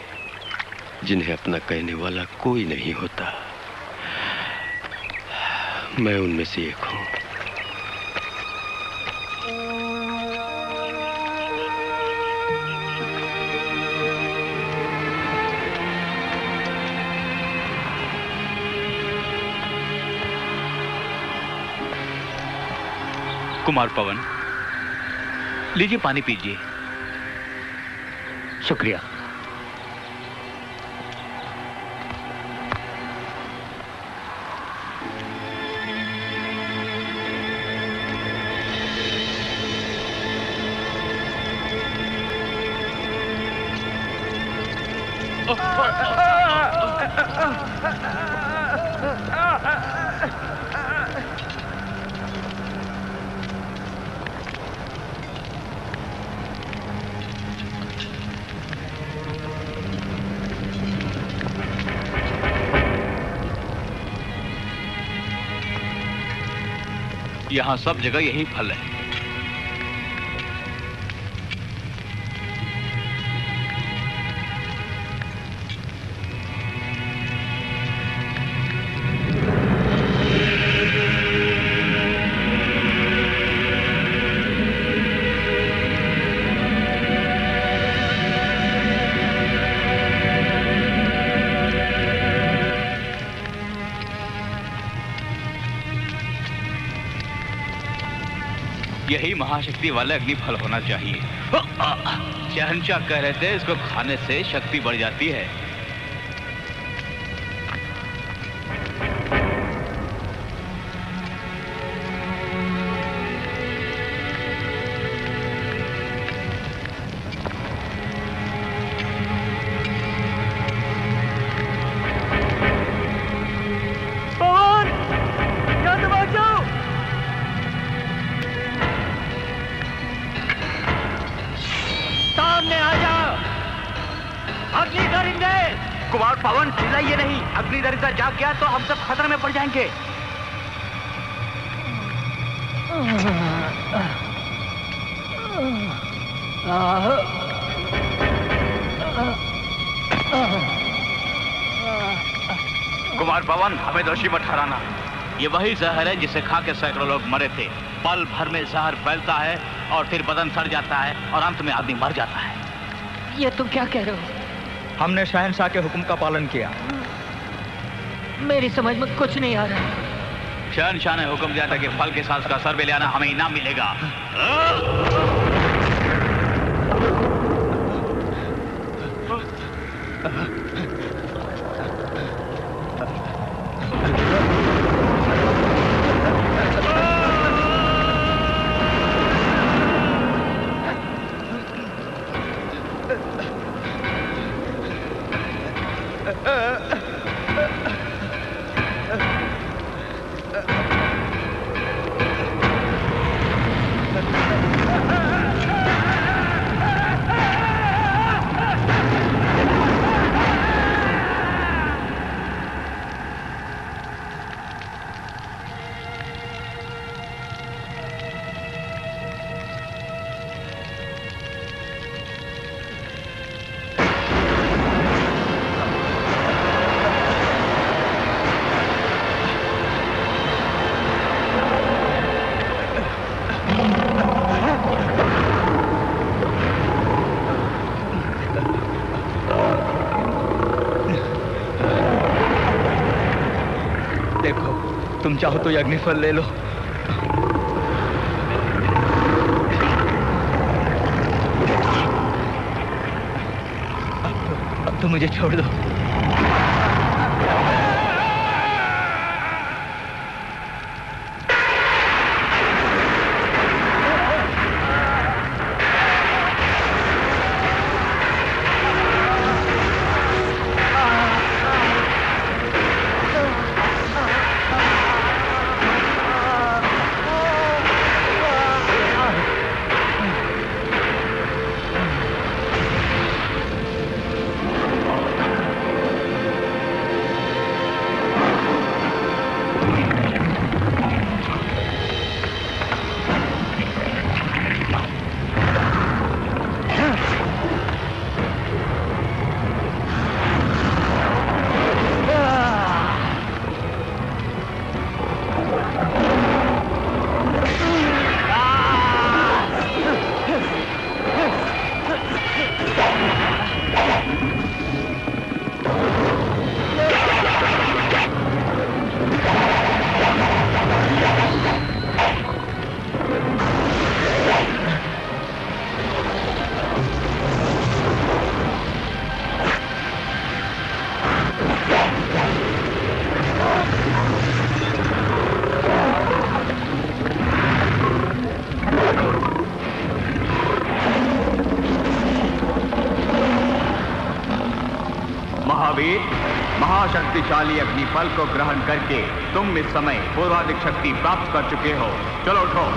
जिन्हें अपना कहने वाला कोई नहीं होता। मैं उनमें से एक हूँ। कुमार पवन, लीजिए पानी पीजिए। शुक्रिया। यहाँ सब जगह यही फल है। यही महाशक्ति वाले अग्निफल होना चाहिए। शहंशाह कह रहे थे इसको खाने से शक्ति बढ़ जाती है। कुमार पवन, चिल्लाइए नहीं। अग्नि दरिद्र जाग गया तो हम सब खतरे में पड़ जाएंगे। कुमार पवन, हमें दोषी मत ठहराना। ये वही जहर है जिसे खा के सैकड़ों लोग मरे थे। पल भर में जहर फैलता है और फिर बदन सड़ जाता है और अंत में आदमी मर जाता है। ये तुम क्या कह रहे हो? हमने शहंशाह के हुक्म का पालन किया। मेरी समझ में कुछ नहीं आ रहा। शहंशाह ने हुक्म दिया था कि फल के साथ उसका सर भी ले आना, हमें इनाम मिलेगा। तुम चाहो तो ये अग्निफल ले लो। अब तो मुझे छोड़ दो। महाशक्तिशाली अग्निफल को ग्रहण करके तुम इस समय पूर्वाधिक शक्ति प्राप्त कर चुके हो। चलो उठो।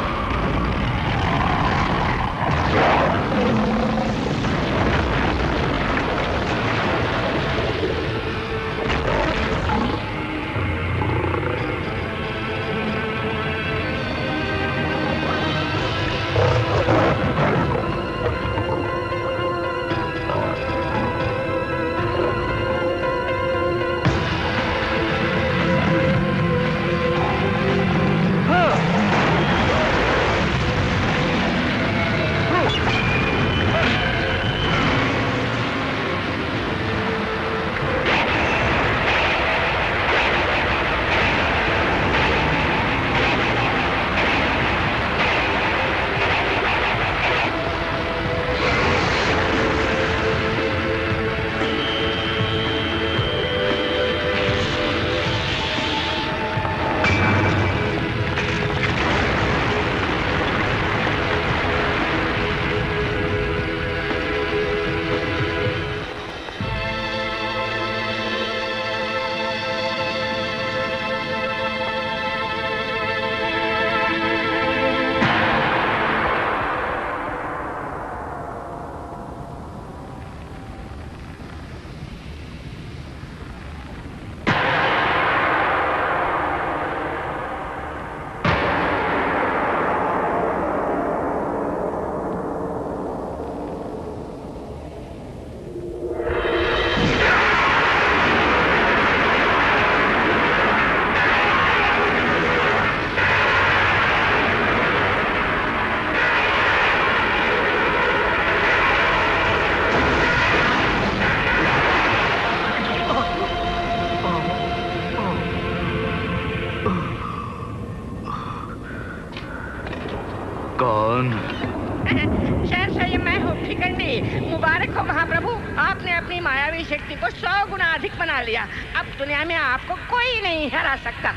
शहंशाह, ये मैं हूँ फिकंडी। मुबारक हो महाप्रभु, आपने अपनी मायावी शक्ति को 100 गुना अधिक बना लिया। अब दुनिया में आपको कोई नहीं हरा सकता।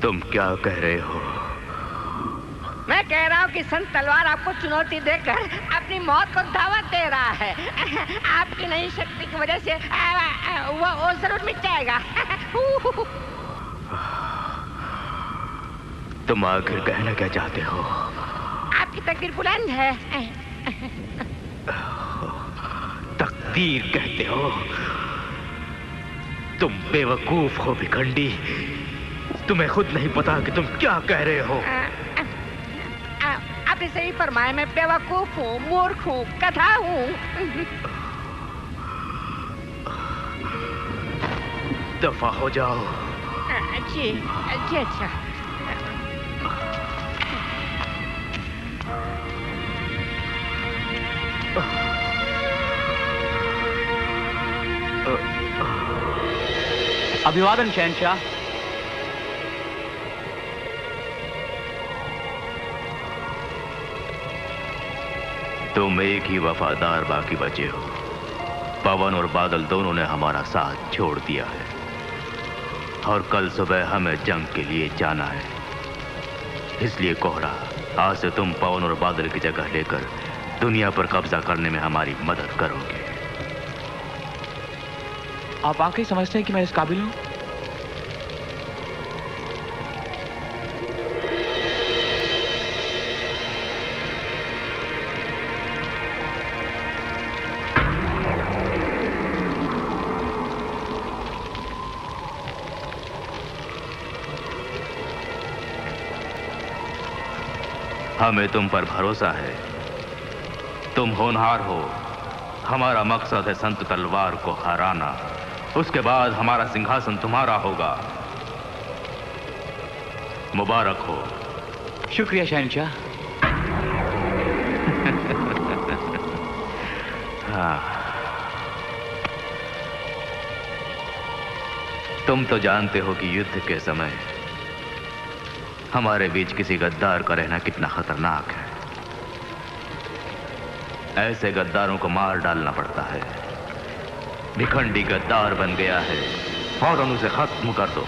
तुम क्या कह रहे हो? मैं कह रहा हूँ कि संत तलवार आपको चुनौती देकर अपनी मौत को दावत दे रहा है। आपकी नई शक्ति की वजह से वो जरूर मिट जाएगा। तुम आखिर कहना क्या चाहते हो? आपकी तकदीर बुलंद है। तकदीर कहते हो? तुम बेवकूफ हो भिखंडी। तुम्हें खुद नहीं पता कि तुम क्या कह रहे हो। आपने सही फरमाया, मैं बेवकूफ हूँ, मूर्ख हूँ, गधा हूँ। दफा हो जाओ। जी जी, अच्छा। अभिवादन शहंशाह। तुम एक ही वफादार बाकी बचे हो। पवन और बादल दोनों ने हमारा साथ छोड़ दिया है और कल सुबह हमें जंग के लिए जाना है। इसलिए कोहरा, आज से तुम पवन और बादल की जगह लेकर दुनिया पर कब्जा करने में हमारी मदद करोगे। आप वाकई समझते हैं कि मैं इस काबिल हूं? हमें तुम पर भरोसा है। तुम होनहार हो। हमारा मकसद है संत तलवार को हराना। उसके बाद हमारा सिंहासन तुम्हारा होगा। मुबारक हो। शुक्रिया शहंशाह। हाँ। तुम तो जानते हो कि युद्ध के समय हमारे बीच किसी गद्दार का रहना कितना खतरनाक है। ऐसे गद्दारों को मार डालना पड़ता है। भिखंडी गद्दार बन गया है, फौरन उसे खत्म कर दो।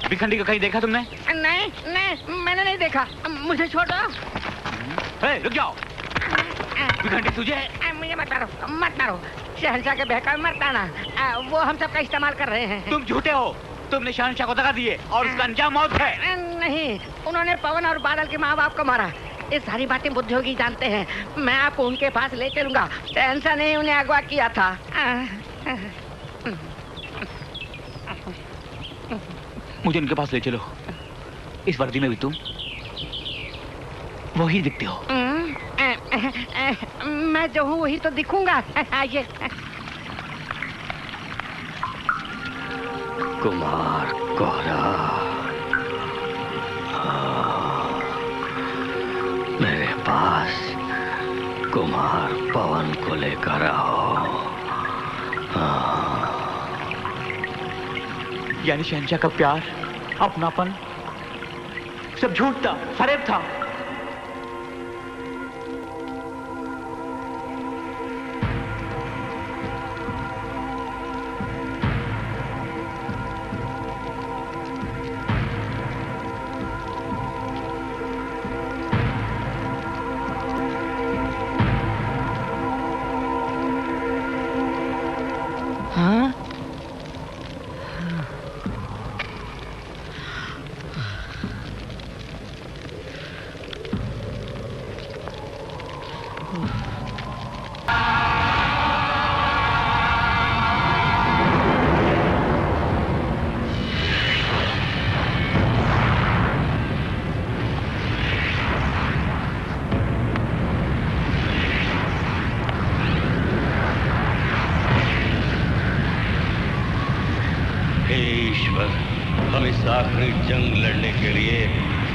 भिखंडी को कहीं देखा तुमने? नहीं नहीं, मैंने नहीं देखा। मुझे छोड़ो। रुक जाओ। भिखंडी तुझे? मुझे मत मारो, मत मारो। शहंशाह के बहकावे मत आना। वो हम सबका इस्तेमाल कर रहे हैं। तुम झूठे हो। तुमने शहंशाह को दगा दिए और उसका अंजाम मौत है। नहीं, उन्होंने पवन और बादल के माँ बाप को मारा। ये सारी बातें बुद्धियोगी जानते हैं। मैं आपको उनके पास ले चलूंगा। शहंशाह ने उन्हें अगवा किया था। मुझे उनके पास ले चलो। इस वर्दी में भी तुम वही दिखते हो। मैं जो हूँ वही तो दिखूंगा। आइए। कुमार कोहरा, मेरे पास कुमार पवन को लेकर आओ। यानी शहंशाह का प्यार, अपनापन सब झूठ था, फरेब था।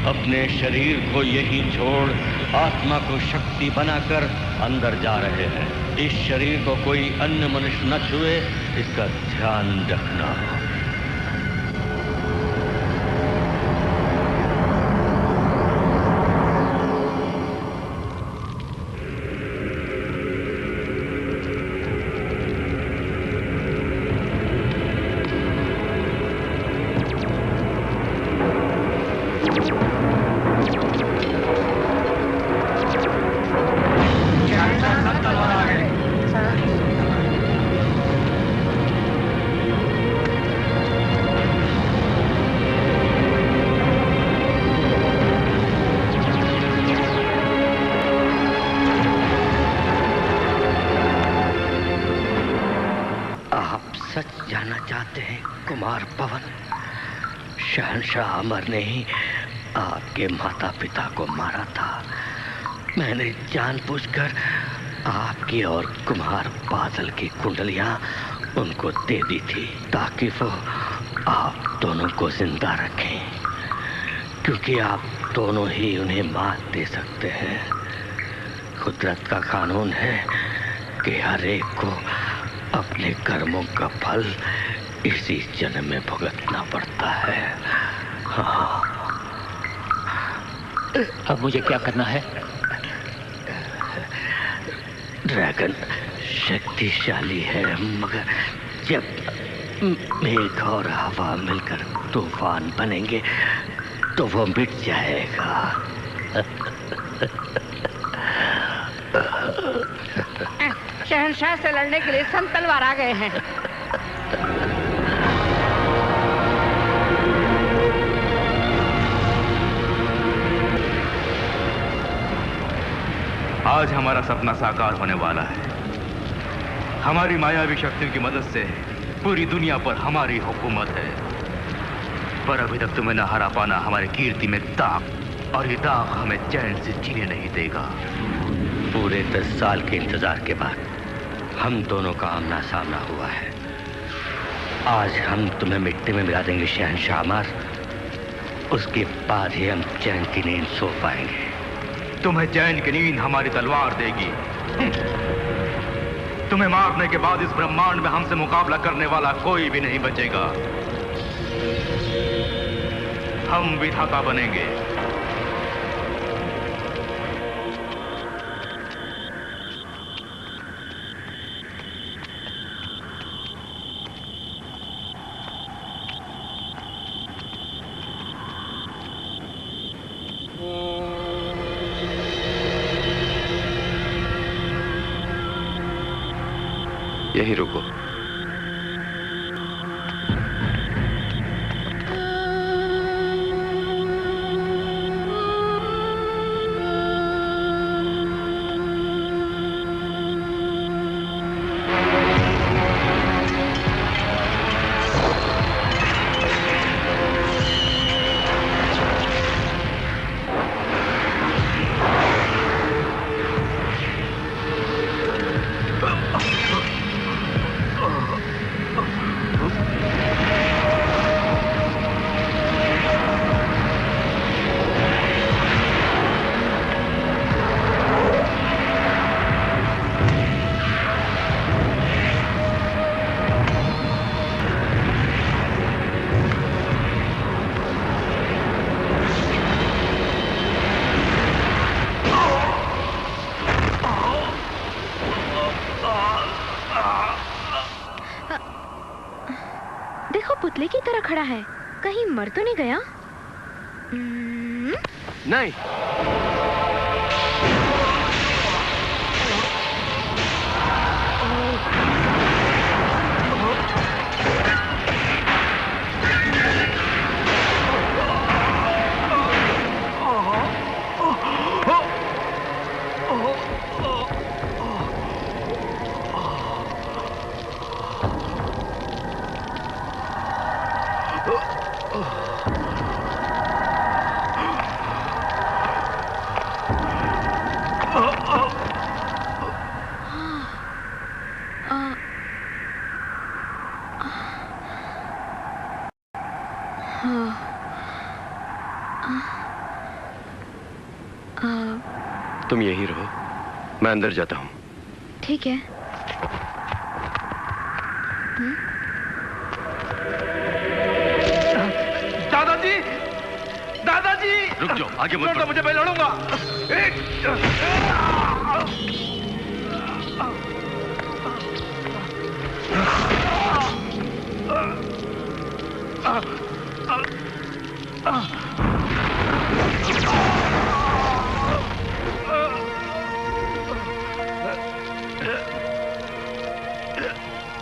अपने शरीर को यही छोड़ आत्मा को शक्ति बनाकर अंदर जा रहे हैं। इस शरीर को कोई अन्य मनुष्य न छुए, इसका ध्यान रखना। शहंशाह अमर ने ही आपके माता पिता को मारा था। मैंने जानबूझकर आपकी और कुमार बादल की कुंडलियां उनको दे दी थी ताकि वो आप दोनों को जिंदा रखें, क्योंकि आप दोनों ही उन्हें मात दे सकते हैं। कुदरत का कानून है कि हर एक को अपने कर्मों का फल इसी जन्म में भुगतना पड़ता है। हाँ। अब मुझे क्या करना है? ड्रैगन शक्तिशाली है, मगर जब मेघ और हवा मिलकर तूफान बनेंगे तो वो मिट जाएगा। शहंशाह से लड़ने के लिए संत तलवार आ गए हैं। आज हमारा सपना साकार होने वाला है। हमारी मायावी शक्तियों की मदद से पूरी दुनिया पर हमारी हुकूमत है, पर अभी तक तुम्हें न हरा पाना हमारी कीर्ति में दाग, और ये दाग हमें चैन से जीने नहीं देगा। पूरे 10 साल के इंतजार के बाद हम दोनों का आमना सामना हुआ है। आज हम तुम्हें मिट्टी में मिला देंगे शहंशाह अमर, उसके बाद ही हम चैन की नींद सो पाएंगे। तुम्हें चैन की नींद हमारी तलवार देगी। तुम्हें मारने के बाद इस ब्रह्मांड में हमसे मुकाबला करने वाला कोई भी नहीं बचेगा। हम विधाता बनेंगे। यहीं रुको। पुतले की तरह खड़ा है, कहीं मर तो नहीं गया? नहीं। तुम यहीं रहो, मैं अंदर जाता हूँ। ठीक है। दादाजी, दादाजी! रुक जाओ, आगे मत बढ़ो। मुझे, मैं लड़ूंगा।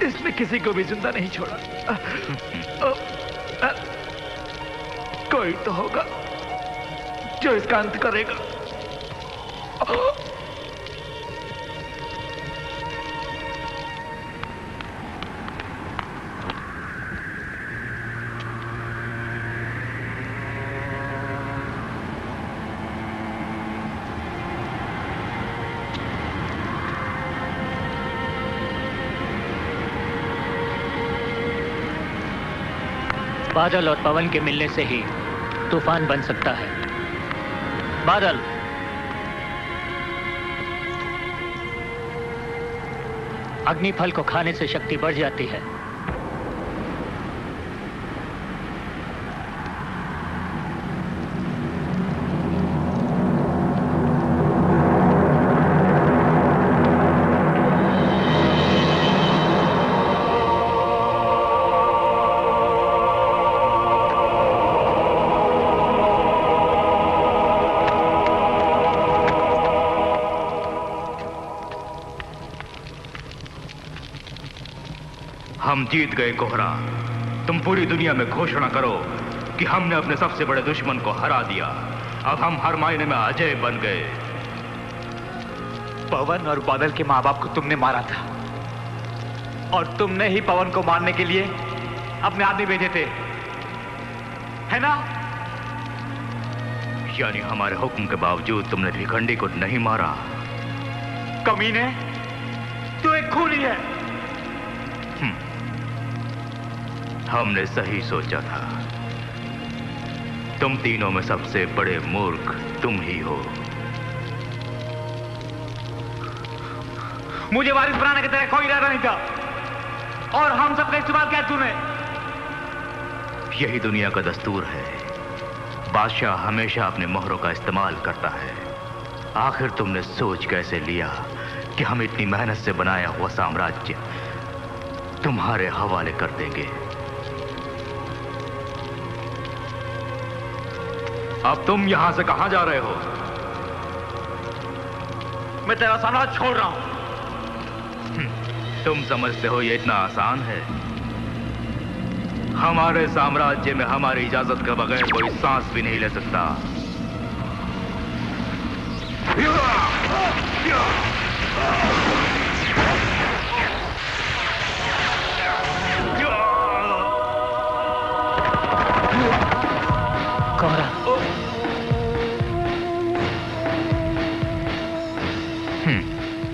इसने किसी को भी जिंदा नहीं छोड़ा। कोई तो होगा जो इसका अंत करेगा। बादल और पवन के मिलने से ही तूफान बन सकता है। बादल, अग्निफल को खाने से शक्ति बढ़ जाती है। हम जीत गए कोहरा। तुम पूरी दुनिया में घोषणा करो कि हमने अपने सबसे बड़े दुश्मन को हरा दिया। अब हम हर मायने में अजय बन गए। पवन और बादल के माँ बाप को तुमने मारा था और तुमने ही पवन को मारने के लिए अपने आदमी भेजे थे, है ना? यानी हमारे हुक्म के बावजूद तुमने भिखंडी को नहीं मारा? कमीने, तू एक खूनी है। हमने सही सोचा था। तुम तीनों में सबसे बड़े मूर्ख तुम ही हो। मुझे वारिस बनाने की तरह कोई इरादा नहीं था और हम सबका इस्तेमाल किया तूने। यही दुनिया का दस्तूर है। बादशाह हमेशा अपने मोहरों का इस्तेमाल करता है। आखिर तुमने सोच कैसे लिया कि हम इतनी मेहनत से बनाया हुआ साम्राज्य तुम्हारे हवाले कर देंगे? अब तुम यहां से कहां जा रहे हो? मैं तेरा साम्राज्य छोड़ रहा हूं। तुम समझते हो ये इतना आसान है? हमारे साम्राज्य में हमारी इजाजत के बगैर कोई सांस भी नहीं ले सकता। कोहरा,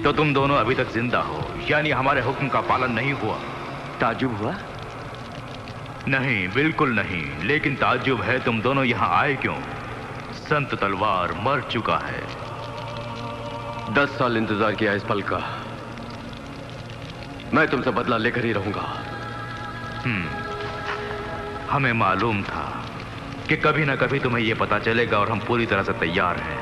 तो तुम दोनों अभी तक जिंदा हो, यानी हमारे हुक्म का पालन नहीं हुआ। ताज्जुब हुआ? नहीं, बिल्कुल नहीं। लेकिन ताज्जुब है तुम दोनों यहां आए क्यों? संत तलवार मर चुका है। 10 साल इंतजार किया इस पल का। मैं तुमसे बदला लेकर ही रहूंगा। हमें मालूम था कि कभी ना कभी तुम्हें यह पता चलेगा और हम पूरी तरह से तैयार हैं।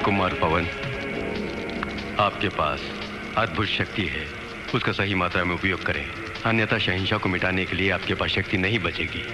कुमार पवन, आपके पास अद्भुत शक्ति है, उसका सही मात्रा में उपयोग करें, अन्यथा शहंशाह को मिटाने के लिए आपके पास शक्ति नहीं बचेगी।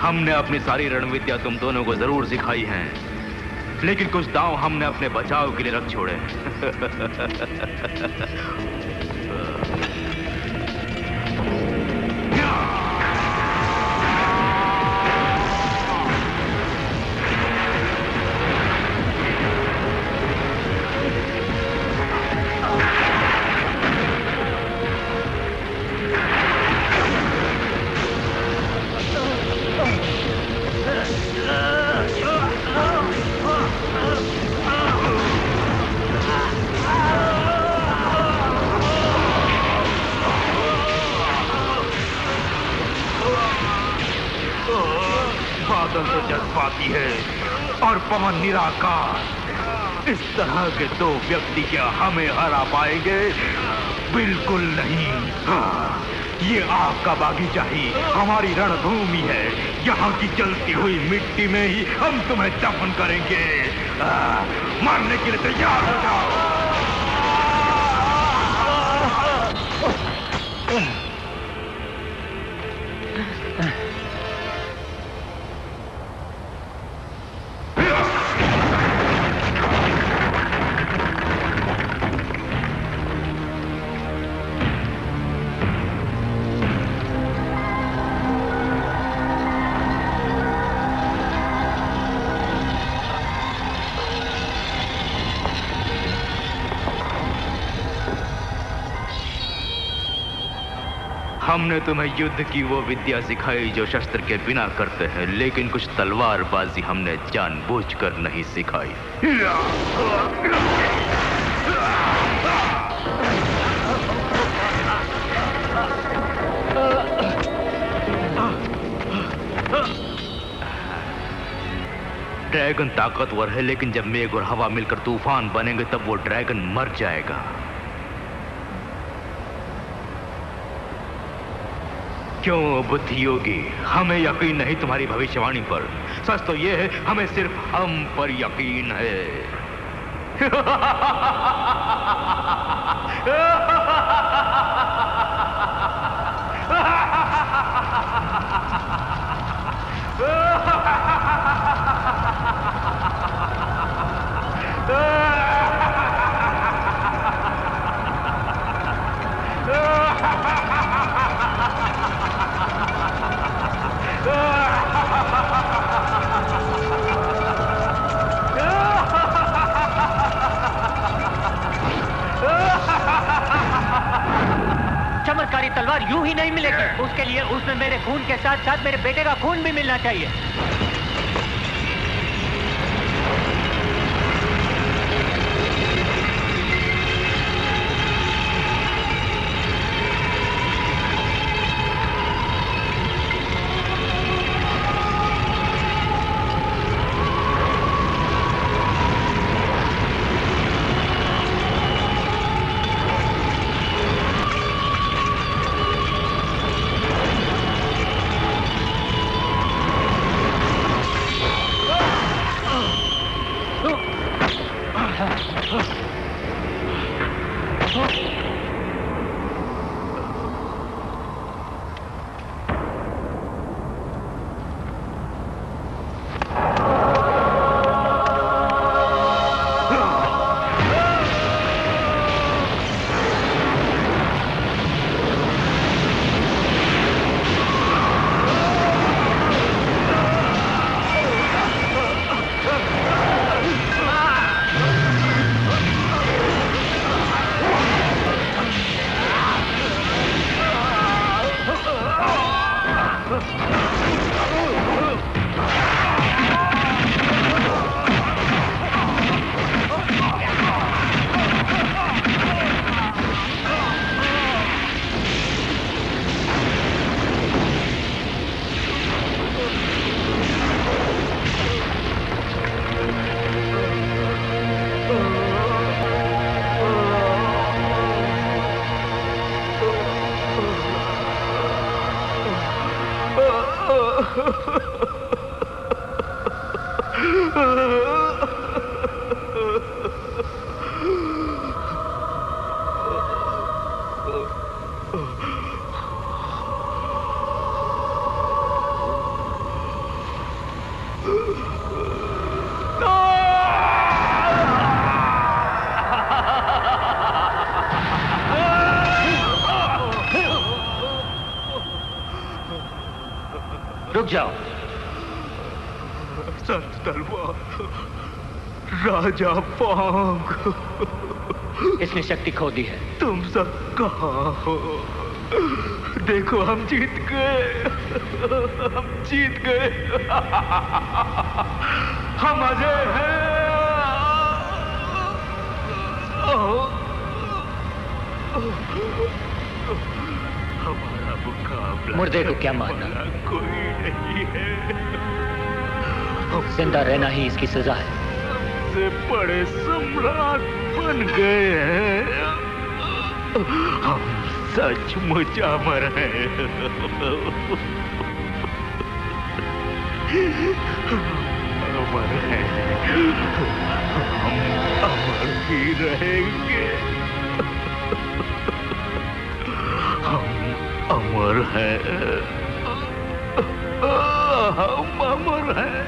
हमने अपनी सारी रणविद्या तुम दोनों को जरूर सिखाई है, लेकिन कुछ दांव हमने अपने बचाव के लिए रख छोड़े। बादल तो जज्बाती है और पवन निराकार। इस तरह के दो व्यक्ति क्या हमें हरा पाएंगे? बिल्कुल नहीं। हाँ, ये आग का बागीचा ही हमारी रणभूमि है। यहाँ की जलती हुई मिट्टी में ही हम तुम्हें दफन करेंगे। मरने के लिए तैयार हो जाओ। हमने तुम्हें युद्ध की वो विद्या सिखाई जो शस्त्र के बिना करते हैं, लेकिन कुछ तलवारबाजी हमने जानबूझकर नहीं सिखाई। ड्रैगन ताकतवर है, लेकिन जब मेघ और हवा मिलकर तूफान बनेंगे तब वो ड्रैगन मर जाएगा। क्यों बुद्धियोगी, हमें यकीन नहीं तुम्हारी भविष्यवाणी पर? सच तो ये है, हमें सिर्फ हम पर यकीन है। चमत्कारी तलवार यूं ही नहीं मिलेगी। उसके लिए उसमें मेरे खून के साथ साथ मेरे बेटे का खून भी मिलना चाहिए। रुक जाओ। संत तलवार, राजा पोंग, इसने शक्ति खो दी है। तुम सब कहाँ हो? देखो हम जीत गए, हम जीत गए, हम अजय हैं। मुर्दे को क्या मारना? कोई नहीं है। जिंदा रहना ही इसकी सजा है। से बड़े सम्राट बन गए हैं। हम सचमुच अमर हैं। अमर हैं। हम अमर ही रहेंगे। हम अमर हैं। हम अमर हैं।